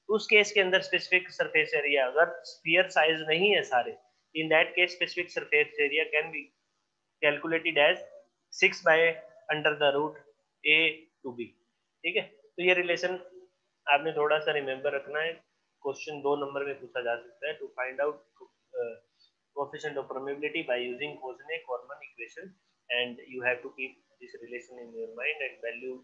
उस case के अंदर specific surface area अगर sphere size नहीं है सारे, in that case specific surface area can be calculated as 6 by under the root A to B. ठीक है, तो ये रिलेशन आपने थोड़ा सा रिमेम्बर रखना है. क्वेश्चन 2 नंबर में पूछा जा सकता है. To find out coefficient of permeability by using Kožne-Kvorman equation, and you have to keep this relation in your mind and value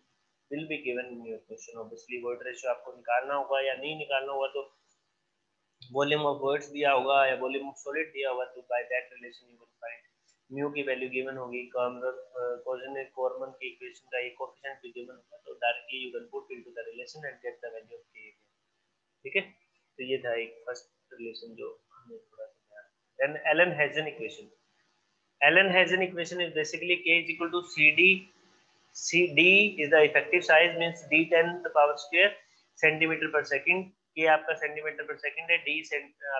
will be given in your question. Obviously void ratio आपको निकालना होगा या नहीं निकालना होगा, तो volume of words दिया होगा या वॉल्यूम ऑफ सॉलिड दिया होगा, तो by that relation you will find mu की वैल्यू गिवन होगी. Kožne-Kvorman की इक्वेशन का ये कोएफिशिएंट भी गिवन होगा, तो directly you can put into the relation and gate the value of k. ठीक है, तो ये था एक फर्स्ट रिलेशन जो हमने थोड़ा. Then Allen-Hazen equation. Allen-Hazen equation is basically K is equal to CD. CD is the effective size, means D10 the power square centimeter per second. K आपका सेंटीमीटर पर सेकंड है, D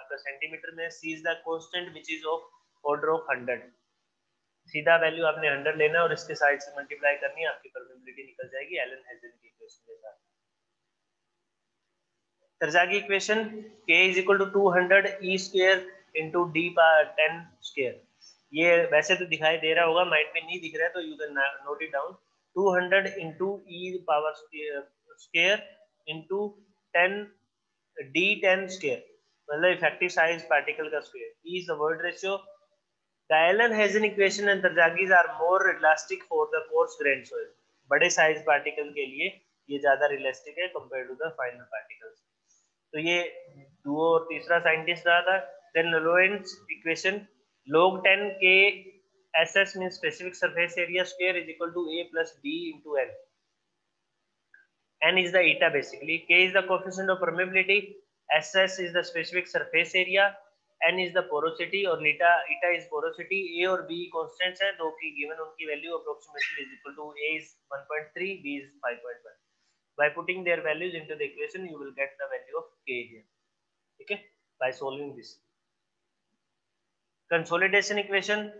आपका centimetre में. C is the constant which is of order of 100. सीधा value आपने 100 लेना और इसके साइड से मल्टीप्लाई करनी है, आपकी परमेबिलिटी निकल जाएगी Allen-Hazen की इक्वेशन के साथ. तरजागी equation K is equal to 200 E square into D power 10 square. ये वैसे तो दिखाई दे रहा होगा, माइंड में नहीं दिख रहा है, तो you can note it down. 200 into E power square into 10 D10 square, मतलब इफेक्टिव साइज पार्टिकल का square. E is the word ratio. The Allen-Hazen equation and Tarjagi's are more elastic for the coarse grained soil. बड़े size particle के लिए ये ज्यादा realistic है compare to the final particles. तो ये दो और तीसरा साइंटिस्ट रहा था. Then Lorentz equation, log 10 K SS means specific surface area square is equal to A plus D into N. N is the eta basically. K is the coefficient of permeability. SS is the specific surface area. N is the porosity और eta is porosity. A और B constants हैं, दो की given उनकी value approximately is equal to A is 1.3, B is 5.1. By putting their values into the equation, you will get the value of K here. Okay, by solving this. Consolidation equation.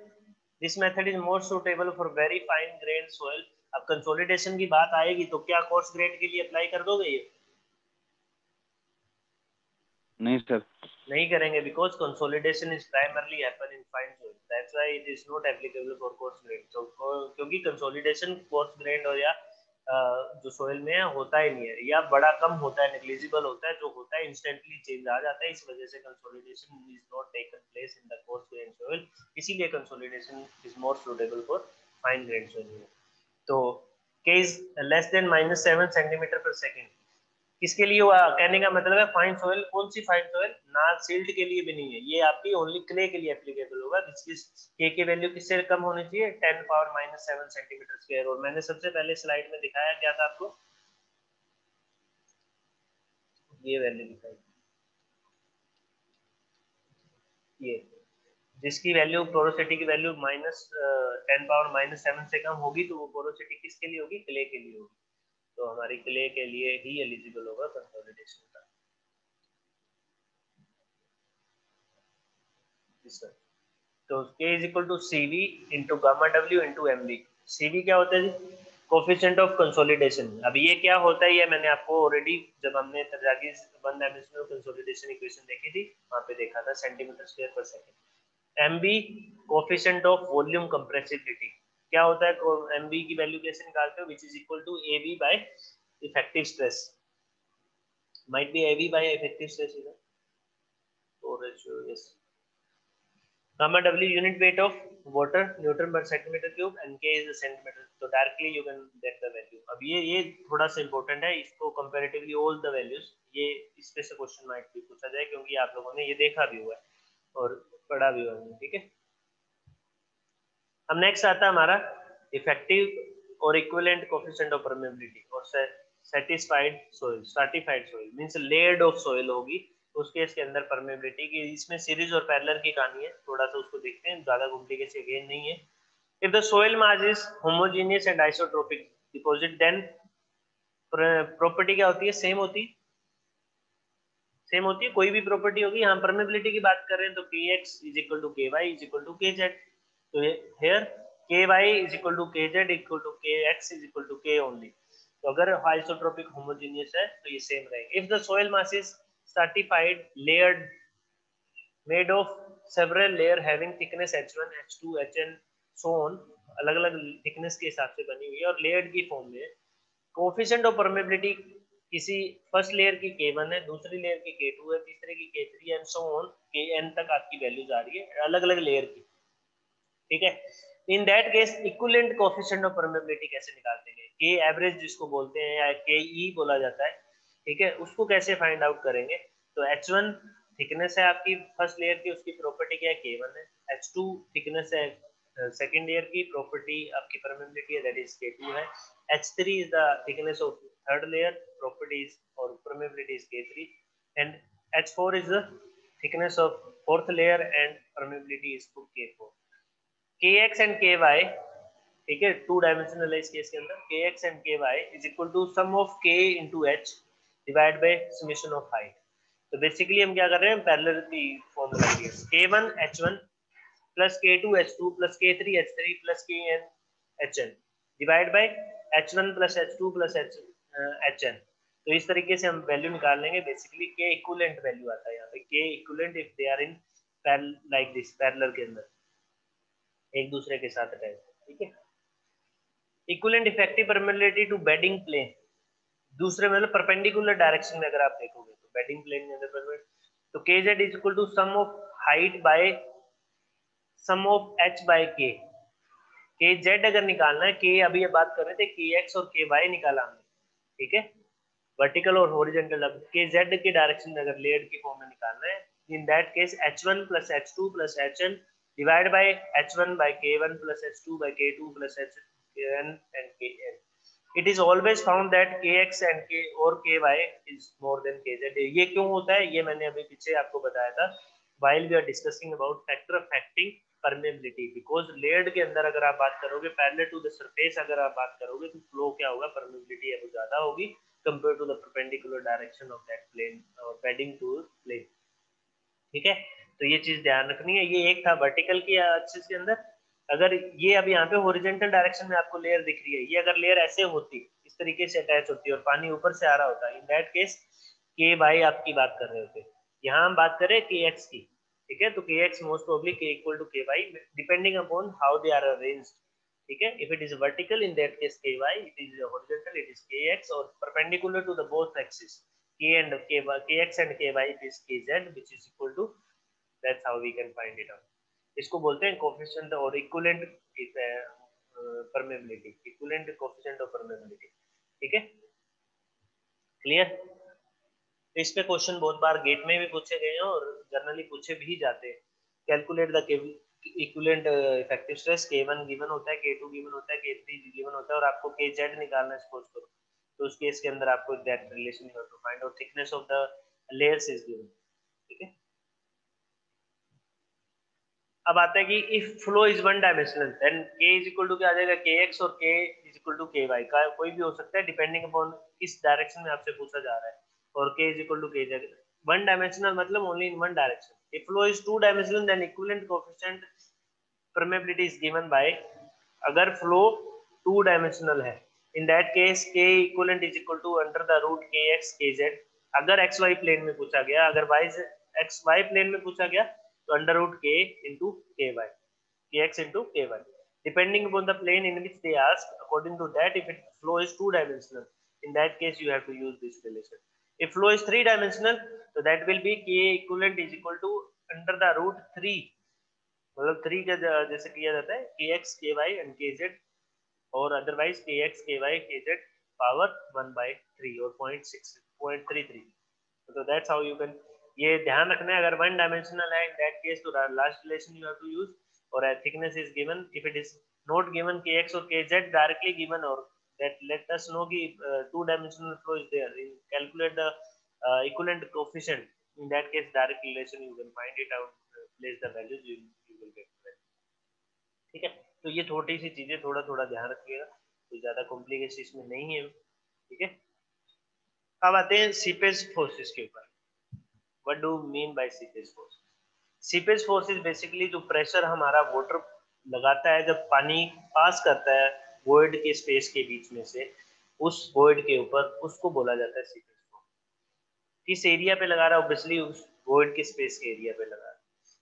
This method is more suitable for very fine grained soil. अब consolidation की बात आएगी तो क्या course grade के लिए apply कर दोगे ये?
नहीं सर,
नहीं करेंगे, because consolidation is primarily happen in fine soil. That's why it is not applicable for course grade. तो क्योंकि कंसोलिडेशन कोर्स ग्रेड और या जो सोइल में होता ही नहीं है, या बड़ा कम होता है, नेग्लिजिबल होता है, जो होता है इंस्टेंटली चेंज आ जाता है. इस वजह से consolidation is not taken place in the coarse grain soil. इसीलिए consolidation is more suitable for fine grain soil. तो K is less than -7 centimeter per second. किसके लिए हुआ, कहने का मतलब है फाइन सॉइल, कौन सी फाइन सॉइल, ना सिल्ट के लिए भी नहीं है, ये आपकी ओनली क्ले के लिए एप्लीकेबल होगा, के की वैल्यू किससे कम होनी चाहिए, 10⁻⁻7 सेंटीमीटर स्क्वायर। और मैंने सबसे पहले स्लाइड में दिखाया क्या था आपको, ये वैल्यू दिखाई, ये जिसकी वैल्यू पोरोसिटी की वैल्यू -10⁻⁻7 से कम होगी तो वो पोरोसिटी किसके लिए होगी, क्ले के लिए होगी, तो हमारी क्ले के लिए ही एलिजिबल होगा कंसोलिडेशन का। तो K is equal to CV into gamma W into MV। CV क्या होता है जी, कोफिशिएंट ऑफ कंसोलिडेशन। अब ये क्या होता है, ये मैंने आपको ऑलरेडी जब हमने Terzaghi one dimensional consolidation equation देखी थी वहां पे देखा था, सेंटीमीटर स्क्वायर पर second. MV coefficient of volume compressibility, क्या होता है MV की वैल्यू कैसे निकालते हो, which is equal to AB by effective stress, might be AB by effective stress is or ratio, yes. Gamma W unit weight of water Newton per centimeter cube and K is the centimeter, so directly you can get the value। अब ये थोड़ा सा important है, इसको comparatively all the values, ये इस पे से क्वेश्चन माइट भी पूछा जाए क्योंकि आप लोगों ने ये देखा भी हुआ है और पढ़ा भी हुआ है, ठीक है। अब नेक्स्ट आता है हमारा इफेक्टिव और इक्विवेलेंट कोफिशिएंट ऑफ परमेबिलिटी और satisfied soil. Certified soil means layered of soil होगी, उस केस के अंदर परमेबिलिटी की, इसमें सीरीज और पैरेलल की कहानी है, थोड़ा सा उसको देखते हैं, ज्यादा कॉम्प्लिकेशन अगेन नहीं है। If the soil mass is homogeneous and isotropic deposit, then property क्या होती है, सेम होती है, सेम होती है, कोई भी प्रॉपर्टी होगी। यहाँ परमेबिलिटी की बात कर रहे हैं तो Kx is equal to Ky is equal to Kz, तो here Ky is equal to Kz equal to Kx is equal to K only. तो अगर आइसोट्रोपिक होमोजेनियस है तो ये सेम रहेगा। If the soil mass is stratified layered made of several layer having thickness H1 H2 Hn so on, अलग अलग thickness के हिसाब से बनी हुई है और लेयर्ड की फॉर्म में, कोफिशिएंट ऑफ परमेबिलिटी किसी फर्स्ट लेयर की K1 है, दूसरी लेयर की K2 है, तीसरे की K3 and so on Kn तक आपकी वैल्यूज आ रही है अलग अलग लेयर की, ठीक है। In that case equivalent coefficient of permeability कैसे निकालते हैं, K एवरेज जिसको बोलते हैं या KE बोला जाता है, ठीक है, उसको कैसे फाइंड आउट करेंगे। तो H1 थिकनेस है आपकी फर्स्ट लेयर की, उसकी प्रॉपर्टी क्या है, K1 है। H2 थिकनेस है सेकंड लेयर की, प्रॉपर्टी आपकी परमेबिलिटी है, दैट इज K2 है। H3 is the thickness of third layer, properties or permeability is K3, and H4 is the thickness of fourth layer and permeability is K4। Kx and Ky, ठीक है, to dimensional है इस case के अंदर, Kx and Ky is equal to sum of K into H divided by summation of height। तो basically हम क्या कर रहे हैं, पैरेलल की फॉर्मूला की K1 H1 plus K2 H2 plus K3 H3 plus Kn Hn divide by H1 plus H2 plus Hn। तो इस तरीके से हम वैल्यू निकाल लेंगे, बेसिकली K इक्विवेलेंट वैल्यू आता है यहाँ पे, K equivalent if they are in like this, parallel के अंदर एक दूसरे के साथ अटैच, ठीक है। Equivalent effective permeability to bedding plane, दूसरे मतलब परपेंडिकुलर डायरेक्शन में अगर आप देखोगे तो बेडिंग प्लेन के अंदर तो Kz is equal to sum of height by sum of h by k। Kz अगर निकालना है, K अभी ये बात कर रहे थे Kx और Ky निकाला हमने, ठीक है, वर्टिकल और हॉरिजॉन्टल। अब Kz के डायरेक्शन में अगर लेयर्ड की फॉर्म में निकालना है, in that case H1 plus H2 plus Hn divide by H1 by K1 plus H2 by K2 plus Hn and Kn। It is always found that Kx and K or Ky is more than Kz। ये क्यों होता है, ये मैंने अभी पीछे आपको बताया था, while we are discussing about factor affecting permeability, because layered के अंदर अगर आप बात करोगे parallel to the surface अगर आप बात करोगे तो flow क्या होगा, permeability है वो ज्यादा होगी compared to the perpendicular direction of that plane or bedding to plane, ठीक है। तो ये चीज ध्यान रखनी है। ये एक था वर्टिकल की एक्सिस के अंदर, अगर ये अब यहाँ पे हॉरिजॉन्टल डायरेक्शन में आपको लेयर दिख रही है, ये अगर लेयर ऐसे होती, इस तरीके से अटैच होती और पानी ऊपर से आ रहा होता, इन दैट केस के बाई आपकी बात कर रहे होते। यहाँ हम बात करें के एक्स की, ठीक है, तो K X most probably K equal to K Y depending upon how they are arranged, ठीक है। If it is vertical in that case K Y, it is horizontal it is K X, और perpendicular to the both axis K X and K Y it is K Z which is equal to, that's how we can find it out। इसको बोलते हैं coefficient और equivalent permeability, equivalent coefficient of permeability, ठीक है, clear. तो इस पे question बहुत बार गेट में भी पूछे गए हैं और जनरली पूछे भी जाते हैं। Calculate the equivalent effective stress, K1 given होता है, K2 गिवन होता है, K3 गिवन होता है और आपको Kz निकालना है सपोज करो, तो उस केस के अंदर आपको that relation you have to find और thickness of the layers is given. ठीक है, अब आता है कि if flow is one dimensional then K is equal to क्या आ जाएगा, Kx और K is equal to Ky का कोई भी हो सकता है डिपेंडिंग अपॉन किस डायरेक्शन में आपसे पूछा जा रहा है, और K is equal to Kz। One dimensional मतलब only in one direction. If flow is two dimensional then equivalent coefficient permeability is given by, अगर फ्लो टू डायमेंशनल है in that case K equivalent is equal to under the root Kx Kz। अगर xy plane में पूछा गया, अगर xy plane में पूछा गया तो under root K into Ky, Kx into Ky, depending upon the plane in which they ask. According to that, if it flow is two dimensional, in that case you have to use this relation. If flow is three dimensional, so that will be K equivalent is equal to under the root 3, मतलब 3 का जैसे किया जाता है Kx Ky and Kz, और otherwise Kx Ky Kz power 1/3 और 0.33। तो that's how you can, ये ध्यान रखना है, अगर वन डायमेंशनल है इन दैट केस तो last relation you have to use, और thickness is given. If it is not given Kx और Kz डायरेक्टली गिवन, और that let us know कि two dimensional flow is there, in calculate the equivalent coefficient, in that case direct relation you can find it out, place the values, you will get that। ठीक है, तो ये छोटी सी चीजें थोड़ा थोड़ा ध्यान रखिएगा, तो ज्यादा कॉम्प्लिकेशन इसमें नहीं है। ठीक है, अब आते हैं सीपेज फोर्सेस के ऊपर। What do mean by seepage force? Seepage force is basically जो प्रेशर हमारा वाटर लगाता है जब पानी पास करता है वॉइड के स्पेस के बीच में से उस वॉइड के ऊपर, उसको बोला जाता है सीपेज फोर्स। किस एरिया पे लगा रहा है? ऑब्वियसली उस वॉइड के स्पेस के एरिया पे लगा रहा है।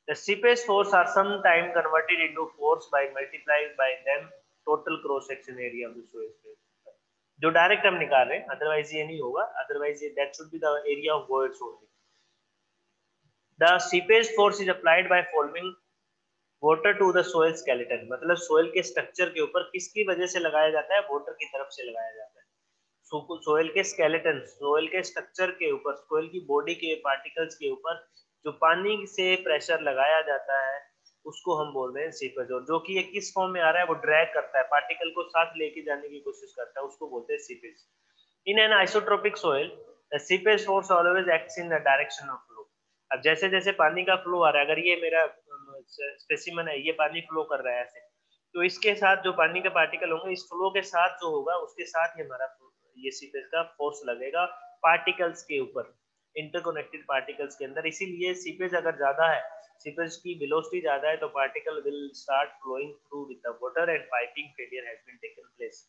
The seepage force are sometime converted into force by multiplied by them total cross section area of the soil space, जो डायरेक्ट हम निकाल रहे हैं, अदरवाइज ये नहीं होगा, अदरवाइज ये that should be the area of voids only। The seepage force is applied by following water to the soil skeleton, मतलब सोयल के स्ट्रक्चर के ऊपर किसकी वजह से लगाया जाता है? वाटर की तरफ से लगाया जाता है। सोयल के स्केलेटन, सोयल के स्ट्रक्चर के ऊपर, सोयल की बॉडी के पार्टिकल्स के ऊपर जो पानी से प्रेशर लगाया जाता है उसको हम बोल रहे हैं सीपेज, और जो कि ये किस फॉर्म में आ रहा है, वो ड्रैग करता है, पार्टिकल को साथ लेके जाने की कोशिश करता है, उसको बोलते हैं seepage. In an isotropic soil the seepage force always acts in the direction of flow. अब जैसे जैसे पानी का फ्लो आ रहा है, अगर ये मेरा स्पेसिमन है, ये पानी फ्लो कर रहा है ऐसे, तो इसके साथ जो पानी के पार्टिकल होंगे, इस फ्लो के साथ जो होगा उसके साथ ही हमारा ये सीपेज का फोर्स लगेगा पार्टिकल्स के ऊपर, इंटरकनेक्टेड पार्टिकल्स के अंदर। इसीलिए सीपेज अगर ज्यादा है, सीपेज की वेलोसिटी ज्यादा है, तो particle will start flowing through with the water and piping failure has been taken place.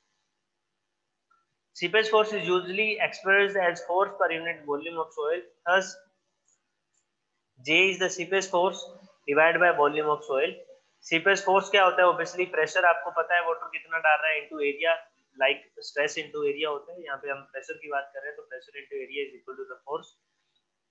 Seepage force is usually expressed as force per unit volume of soil. Thus, J is the seepage force divided by volume of soil. Seepage force क्या होता है? Obviously pressure आपको पता है water कितना डाल रहा है into area, like stress into area होता है। यहाँ पे हम pressure की बात कर रहे हैं, तो pressure into area is equal to the force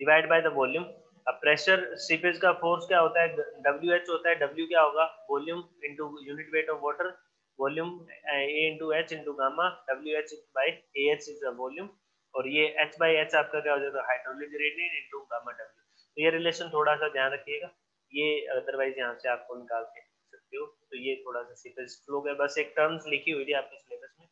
divided by the volume। अब pressure seepage का force क्या होता है? WH होता है। W क्या होगा? Volume into unit weight of water, volume A into H into gamma, WH by AH is the volume, और ये H by H आपका क्या हो जाएगा? Hydraulic gradient into gamma W। तो ये रिलेशन थोड़ा सा ध्यान रखिएगा, ये अदरवाइज यहाँ से आपको निकाल के सकते हो। तो ये थोड़ा सा सीपेज फ्लो का बस एक टर्म्स लिखी हुई थी आपके सिलेबस में,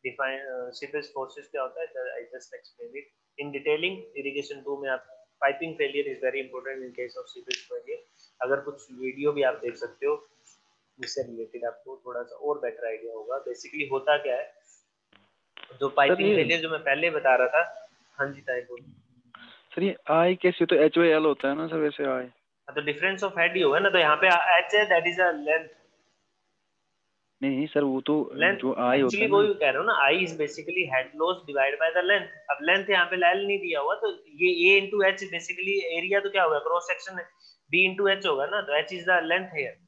डिफाइन सीपेज फोर्सेस क्या होता है, I just explain it in detailing. Irrigation 2 में आप piping failure is very important in case of seepage failure. अगर कुछ वीडियो भी आप देख सकते हो इससे रिलेटेड, आपको थोड़ा सा और बेटर आइडिया होगा। बेसिकली होता क्या है, जो पाइपिंग फेलियर जो मैं पहले बता रहा था। हाँ जी ताई बोल।
सर ये आई कैसे, तो एच बाई एल होता है ना सर, वैसे आई
तो डिफरेंस ऑफ हेड ही होगा ना, तो यहाँ पे एच है, दैट इज अ लेंथ।
नहीं सर, वो तो जो आई होता
एक्चुअली
है
वो
ना,
कह रहा हूँ ना, I is basically head loss divide by the length. अब लेंथ यहाँ पे एल नहीं दिया हुआ, तो ये A into H basically area तो क्या होगा, क्रॉस सेक्शन है, बी इंटू एच होगा ना, तो H is the length here.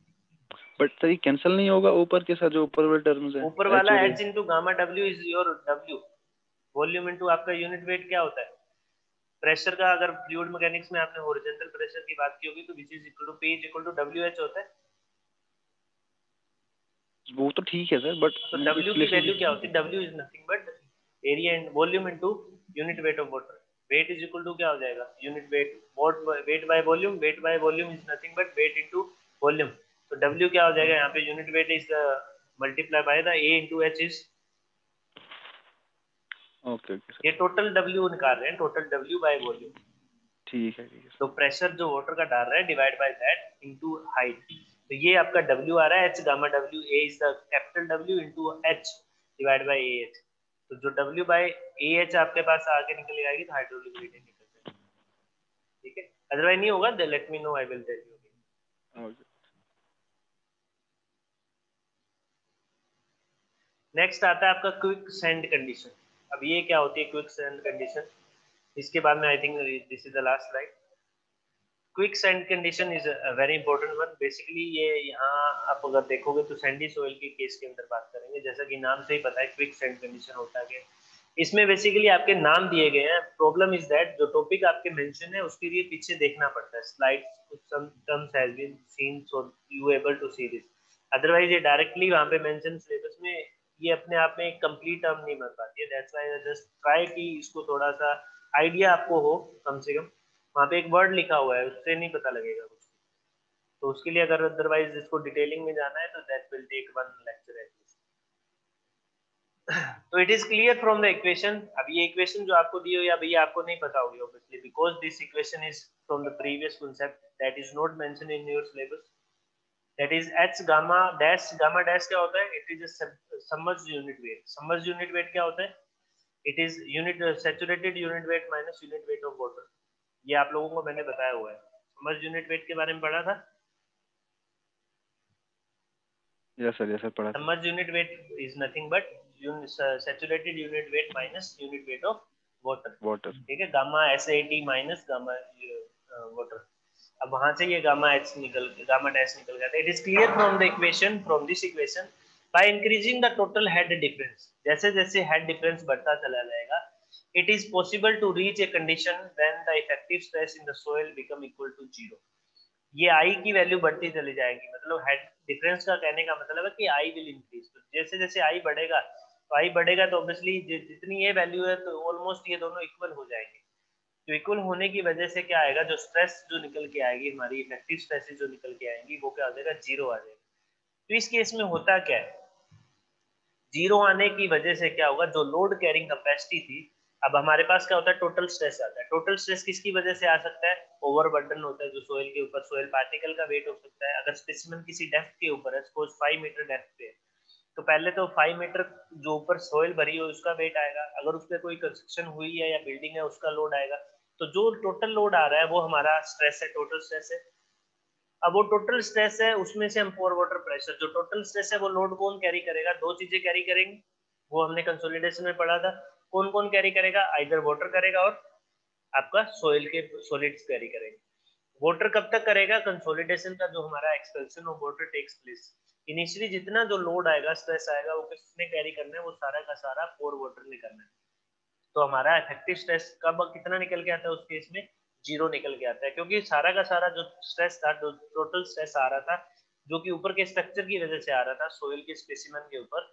But sir ये कैंसिल नहीं होगा ऊपर के साथ, जो ऊपर वाले टर्म्स है,
ऊपर वाला H into gamma W is your W, volume into आपका यूनिट वेट क्या होता है प्रेशर का। अगर फ्लूइड मैकेनिक्स में आपने हॉरिजॉन्टल प्रेशर की बात की होगी, तो which is equal to P is equal to W H होता है।
वो तो ठीक है सर, बट
तो डब्ल्यू की वैल्यू क्या होती है? W is nothing but area and volume into unit weight of water. Weight is equal to क्या हो जाएगा, unit weight, weight by volume, weight by volume is nothing but weight into volume. तो W क्या हो जाएगा यहाँ पे, unit weight is multiply by the A into H is,
okay okay sir,
ये टोटल W निकाल रहे हैं, टोटल W बाय वॉल्यूम।
ठीक है सर।
तो प्रेशर जो वाटर का डाल रहा है divide by that into height, तो ये आपका W आ रहा है, H gamma W, A is the capital W into H divide by AH। तो जो W बाय AH आपके पास आके निकल आएगी तो हाइड्रोलिक रेट निकल जाएगी, ठीक है। अदरवाइज नहीं होगा, let me know, I will tell you.
Okay.
Next आता है आपका क्विक सेंड कंडीशन। अब ये क्या होती है क्विक सेंड कंडीशन, इसके बाद में I think this is the last slide. Quick send condition is a very important one. Basically ये यहाँ आप अगर देखोगे तो सैंडी सोइल के केस के अंदर बात करेंगे, जैसा कि नाम से ही पता है क्विक सेंड कंडीशन होता है। इसमें बेसिकली आपके नाम दिए गए हैं, प्रॉब्लम इज दैट जो टॉपिक आपके मेंशन है उसके लिए पीछे देखना पड़ता है, slide some terms has been seen so you able to see this, otherwise ये डायरेक्टली वहाँ पे मेंशन सिलेबस में ये अपने आप में एक कंप्लीट टर्म नहीं बन पाती है। That's why I just try कि इसको थोड़ा सा आइडिया आपको हो, कम से कम वहाँ पे एक वर्ड लिखा हुआ है उससे नहीं पता लगेगा कुछ, तो उसके लिए अगर अदरवाइज इसको डिटेलिंग में जाना है तो that will take one lecture at least. तो it is clear from the equation. अब ये इक्वेशन जो आपको दी हुई है भैया आपको नहीं पता होगी obviously, because this equation is from the previous concept that is not mention in your syllabus, that is H gamma dash. Gamma dash क्या होता है, it is submerged unit weight. Submerged unit weight क्या होता है, it is unit saturated unit weight minus unit weight of water. ये आप लोगों को मैंने बताया हुआ है, सबमर्ज्ड यूनिट वेट के बारे में पढ़ा था।
यस सर पढ़ा था।
Submerged unit weight is nothing but saturated unit weight minus unit weight of water,
water.
ठीक है, gamma SAT minus gamma water. अब वहां से ये गामा H निकल, गामा डैश निकल जाता है। It is clear from the equation, from this equation, by increasing the total head difference, जैसे जैसे हेड डिफरेंस बढ़ता चला जाएगा, it is possible to reach a condition when the effective stress in the soil become equal to 0। ये आई की value बढ़ती चली जाएगी, मतलब हेड डिफरेंस का कहने का मतलब है कि आई विल इंक्रीज। तो जैसे जैसे आई बढ़ेगा तो आई बढ़ेगा तो ऑब्वियसली जितनी ये वैल्यू है तो ऑलमोस्ट ये दोनों इक्वल हो जाएंगे। तो इक्वल होने की वजह से क्या आएगा, जो स्ट्रेस जो निकल के आएगी, हमारी इफेक्टिव स्ट्रेसेस जो निकल के आएंगी वो क्या हो जाएगा, 0 आ जाएगा। तो इस केस में होता क्या है, 0 आने की वजह से क्या होगा, जो लोड कैरिंग कैपेसिटी थी, अब हमारे पास क्या होता है, टोटल स्ट्रेस आता है। टोटल स्ट्रेस किसकी वजह से आ सकता है, ओवरबर्डन होता है जो सोइल के ऊपर, सोइल पार्टिकल का वेट हो सकता है। अगर स्पेसिमेन किसी डेप्थ के ऊपर है, सपोज 5 मीटर डेप्थ पे है, तो पहले तो 5 मीटर जो ऊपर सोइल भरी हो उसका वेट आएगा, अगर उस पर कोई कंस्ट्रक्शन हुई है या बिल्डिंग है उसका लोड आएगा। तो जो टोटल लोड आ रहा है वो हमारा स्ट्रेस है, टोटल स्ट्रेस है। अब वो टोटल स्ट्रेस है, उसमें से हम पोर वाटर प्रेशर, जो टोटल स्ट्रेस है वो लोड कौन कैरी करेगा, दो चीजें कैरी करेंगे, वो हमने कंसोलिडेशन में पढ़ा था। कौन कौन कैरी करेगा, आइदर वाटर करेगा और आपका सोइल के सॉलिड्स कैरी करेंगे। वाटर कब तक करेगा, कंसोलिडेशन का जो हमारा expulsion of water takes place, initially जितना जो लोड आएगा, स्ट्रेस आएगा, वो किसने कैरी करना है, वो सारा का सारा पोर वाटर ने करना है। तो हमारा इफेक्टिव स्ट्रेस कब कितना निकल के आता है, उस केस में 0 निकल के आता है, क्योंकि सारा का सारा जो स्ट्रेस था, जो टोटल स्ट्रेस आ रहा था, जो कि ऊपर के स्ट्रक्चर की वजह से आ रहा था सोइल के स्पेसिमेन के ऊपर,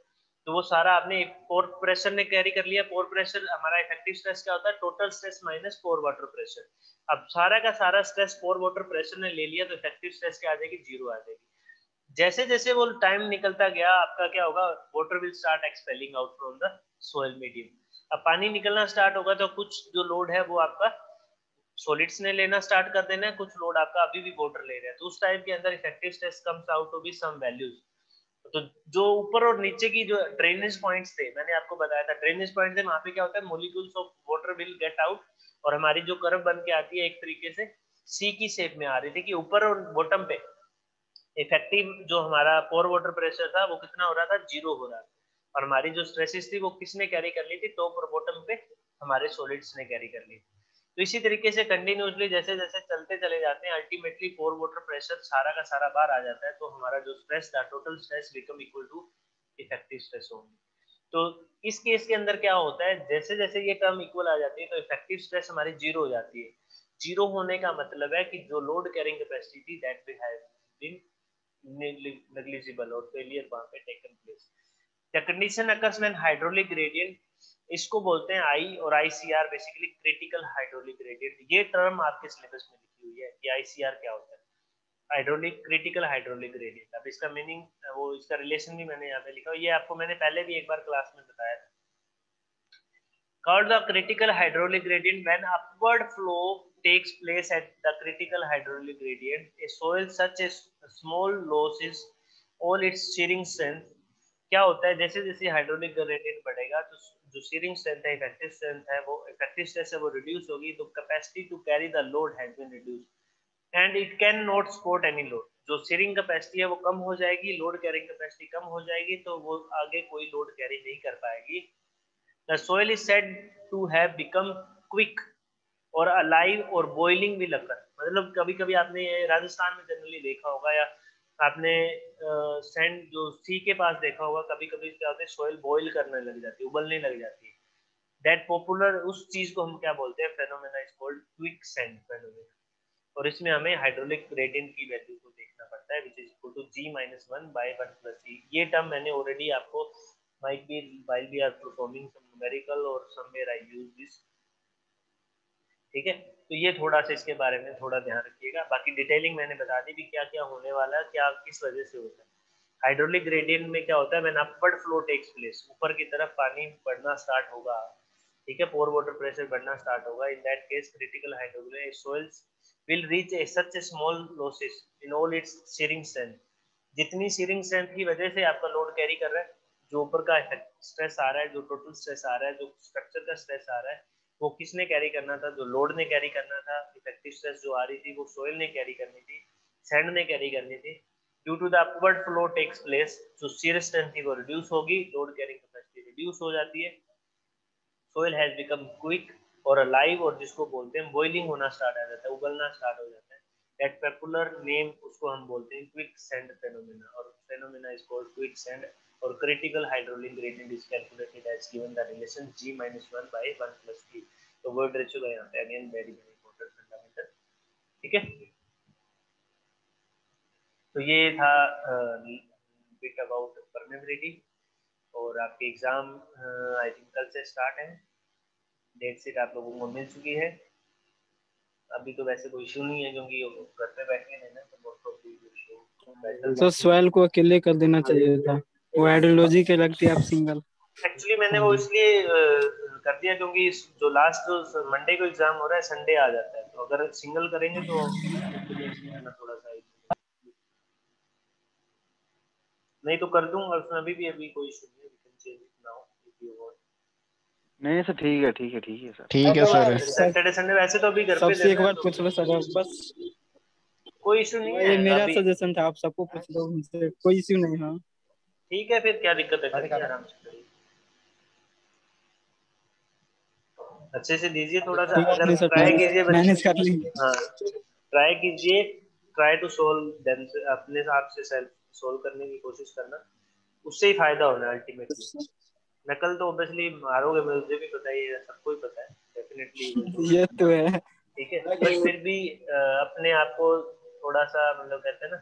तो वो सारा आपने पोर प्रेशर ने कैरी कर लिया। पोर प्रेशर हमारा इफेक्टिव स्ट्रेस क्या होता है, टोटल स्ट्रेस माइनस पोर वाटर प्रेशर। अब सारा का सारा स्ट्रेस पोर वाटर प्रेशर ने ले लिया तो इफेक्टिव स्ट्रेस क्या आ जाएगी, 0 आ जाएगी। जैसे जैसे वो टाइम निकलता गया आपका क्या होगा, water will start expelling out from the soil medium. अब पानी निकलना स्टार्ट होगा तो कुछ जो लोड है वो आपका सॉलिड्स ने लेना स्टार्ट कर देना है, कुछ लोड आपका अभी भी वाटर ले रहा है, तो उस टाइम के अंदर effective stress comes out to be some values. तो जो ऊपर और नीचे की जो ड्रेनेज पॉइंट्स थे, मैंने आपको बताया था ड्रेनेज पॉइंट थे, वहां पे क्या होता है, molecules of water will get out, और हमारी जो कर्व बन के आती है एक तरीके से सी की शेप में आ रही थी, कि ऊपर और बॉटम पे इफेक्टिव जो हमारा पोर वाटर प्रेशर था वो कितना हो रहा था, 0 हो रहा था, और हमारी जो स्ट्रेसेस थी वो किसने कैरी कर ली थी, टॉप और बॉटम पे हमारे सॉलिड्स ने कैरी कर ली। तो इसी तरीके से कंटिन्यूसली जैसे जैसे चलते चले जाते हैं, अल्टीमेटली पोर वाटर प्रेशर सारा का सारा बाहर आ जाता है, तो हमारा जो स्ट्रेस था, total stress become equal to effective stress होगी। तो इस केस के अंदर क्या होता है, जैसे जैसे ये टर्म इक्वल आ जाती है तो इफेक्टिव स्ट्रेस हमारी 0 हो जाती है। 0 होने का मतलब है कि जो लोड कैरिंग कैपेसिटी थी that will have been negligible और फेलियर वहां पे taken place. The condition occurs when hydraulic gradient, इसको बोलते हैं आई, और ICR basically critical hydraulic gradient. ये टर्म आपके सिलेबस में लिखी हुई है कि आईसीआर क्या होता है, हाइड्रोलिक क्रिटिकल हाइड्रोलिक ग्रेडियंट। अब इसका मीनिंग, वो इसका रिलेशन भी मैंने यहाँ पे लिखा हुआ, ये आपको मैंने पहले भी एक बार क्लास में बताया था। Called the critical hydraulic gradient when upward flow takes place at the critical hydraulic gradient, a soil such as small losses all its shearing strength। क्या होता है, जैसे जैसे हाइड्रोलिक ग्रेडियंट बढ़ेगा तो जो shearing strength है, इफेक्टिव स्ट्रेंथ है, वो इफेक्टिव स्ट्रेस है वो रिड्यूस होगी, तो capacity to carry the load has been reduced and it can not support any load. जो शेयरिंग कैपेसिटी है वो कम हो जाएगी, लोड कैरिंग कैपेसिटी कम हो जाएगी, तो वो आगे कोई लोड कैरी नहीं कर पाएगी। The soil is said to have become quick or alive or boiling will occur। मतलब कभी कभी आपने राजस्थान में जनरली देखा होगा, या आपने सैंड जो सी के पास देखा होगा, कभी कभी क्या होता है, सोइल बॉईल करने लग जाती है, उबलने लग जाती है। दैट पॉपुलर, उस चीज को हम क्या बोलते हैं, phenomena is called quick sand phenomena. और इसमें हमें हाइड्रोलिक ग्रेडियंट की वैल्यू को देखना पड़ता है, which is equal to G-1/1 plus E। ये टर्म मैंने ऑलरेडी आपको might be while we are performing some numerical or somewhere I use this। ठीक है, तो ये थोड़ा सा इसके बारे में थोड़ा ध्यान रखिएगा। बाकी डिटेलिंग मैंने बता दी भी क्या क्या होने वाला है, क्या किस वजह से होता है। हाइड्रोलिक ग्रेडियंट में क्या होता है, when upward flow takes place, ऊपर की तरफ पानी बढ़ना स्टार्ट होगा, ठीक है, पोर वाटर प्रेशर बढ़ना स्टार्ट होगा, in that case critical hydraulic soils will reach a such a small losses in all its shearing strength। जितनी shearing strength की वजह से आपका लोड कैरी कर रहा है, जो ऊपर का स्ट्रेस आ रहा है, जो टोटल स्ट्रेस आ रहा है, जो स्ट्रक्चर का स्ट्रेस आ रहा है, वो किसने कैरी करना था, जो लोड ने कैरी करना था। इफेक्टिव स्ट्रेस जो आ रही थी वो सोइल ने कैरी करनी थी, सैंड ने कैरी करनी थी। Due to the upward flow takes place, जो shear strength थी वो रिड्यूस होगी, लोड कैरिंग कैपेसिटी रिड्यूस हो जाती है, सोइल हैज बिकम क्विक और अलाइव, और जिसको बोलते हैं बॉइलिंग होना स्टार्ट आ जाता है, उबलना स्टार्ट हो जाता है। दैट पॉपुलर नेम उसको हम बोलते हैं क्विक सैंड फेनोमेना, और phenomena is called quick sand. और critical hydraulic gradient is calculated as given the relation G-1/1 plus E। तो वर्ड रेशियो का यहाँ पे again very very important fundamental. ठीक है, तो ये था बिट अबाउट परमेबिलिटी। और आपके एग्जाम आई थिंक कल से स्टार्ट है, डेट शीट आप लोगों को मिल चुकी है। अभी तो वैसे कोई इशू नहीं है, क्योंकि घर पे बैठे हैं ना, तो मोस्ट ऑफ दी इशू
तो सॉइल को अकेले कर देना चाहिए था, वो हाइड्रोलॉजी के लगती है, आप सिंगल।
एक्चुअली मैंने वो इसलिए कर दिया क्योंकि जो लास्ट जो मंडे को एग्जाम हो रहा है संडे आ जाता है, तो अगर सिंगल करेंगे तो थोड़ा सा नहीं तो कर दूंगा उसमें, अभी कोई इशू नहीं है, we can change it now if you want.
नहीं सर ठीक है ठीक है ठीक है सर।
ठीक है सर।
सैटरडे संडे वैसे तो अभी घर पे
सबसे एक
देना है,
बार
तो
पूछ लो सर, बस
कोई इशू नहीं
ये
है
मेरा
अभी।
सजेशन था, आप सबको पूछ लो, मुझसे कोई इश्यू नहीं। हाँ
ठीक है, फिर क्या दिक्कत है, करिए आराम से करिए, अच्छे से दीजिए थोड़ा सा,
ठीक है,
अगर
नहीं सर,
ट्राई कीजिए
मैनेज कर लेंगे।
हाँ ट्राई कीजिए, ट्राई टू सोल्व देम, अपने आप से सेल्फ सोल्व करने की कोशिश करना, उससे ही फायदा होना है अल्टीमेटली। नकल तो ऑब्वियसली मारोगे, मुझे भी पता है, ये सबको ही पता है, डेफिनेटली
ये तो है।
ठीक है, बट फिर भी अपने आप को थोड़ा सा मतलब कहते हैं ना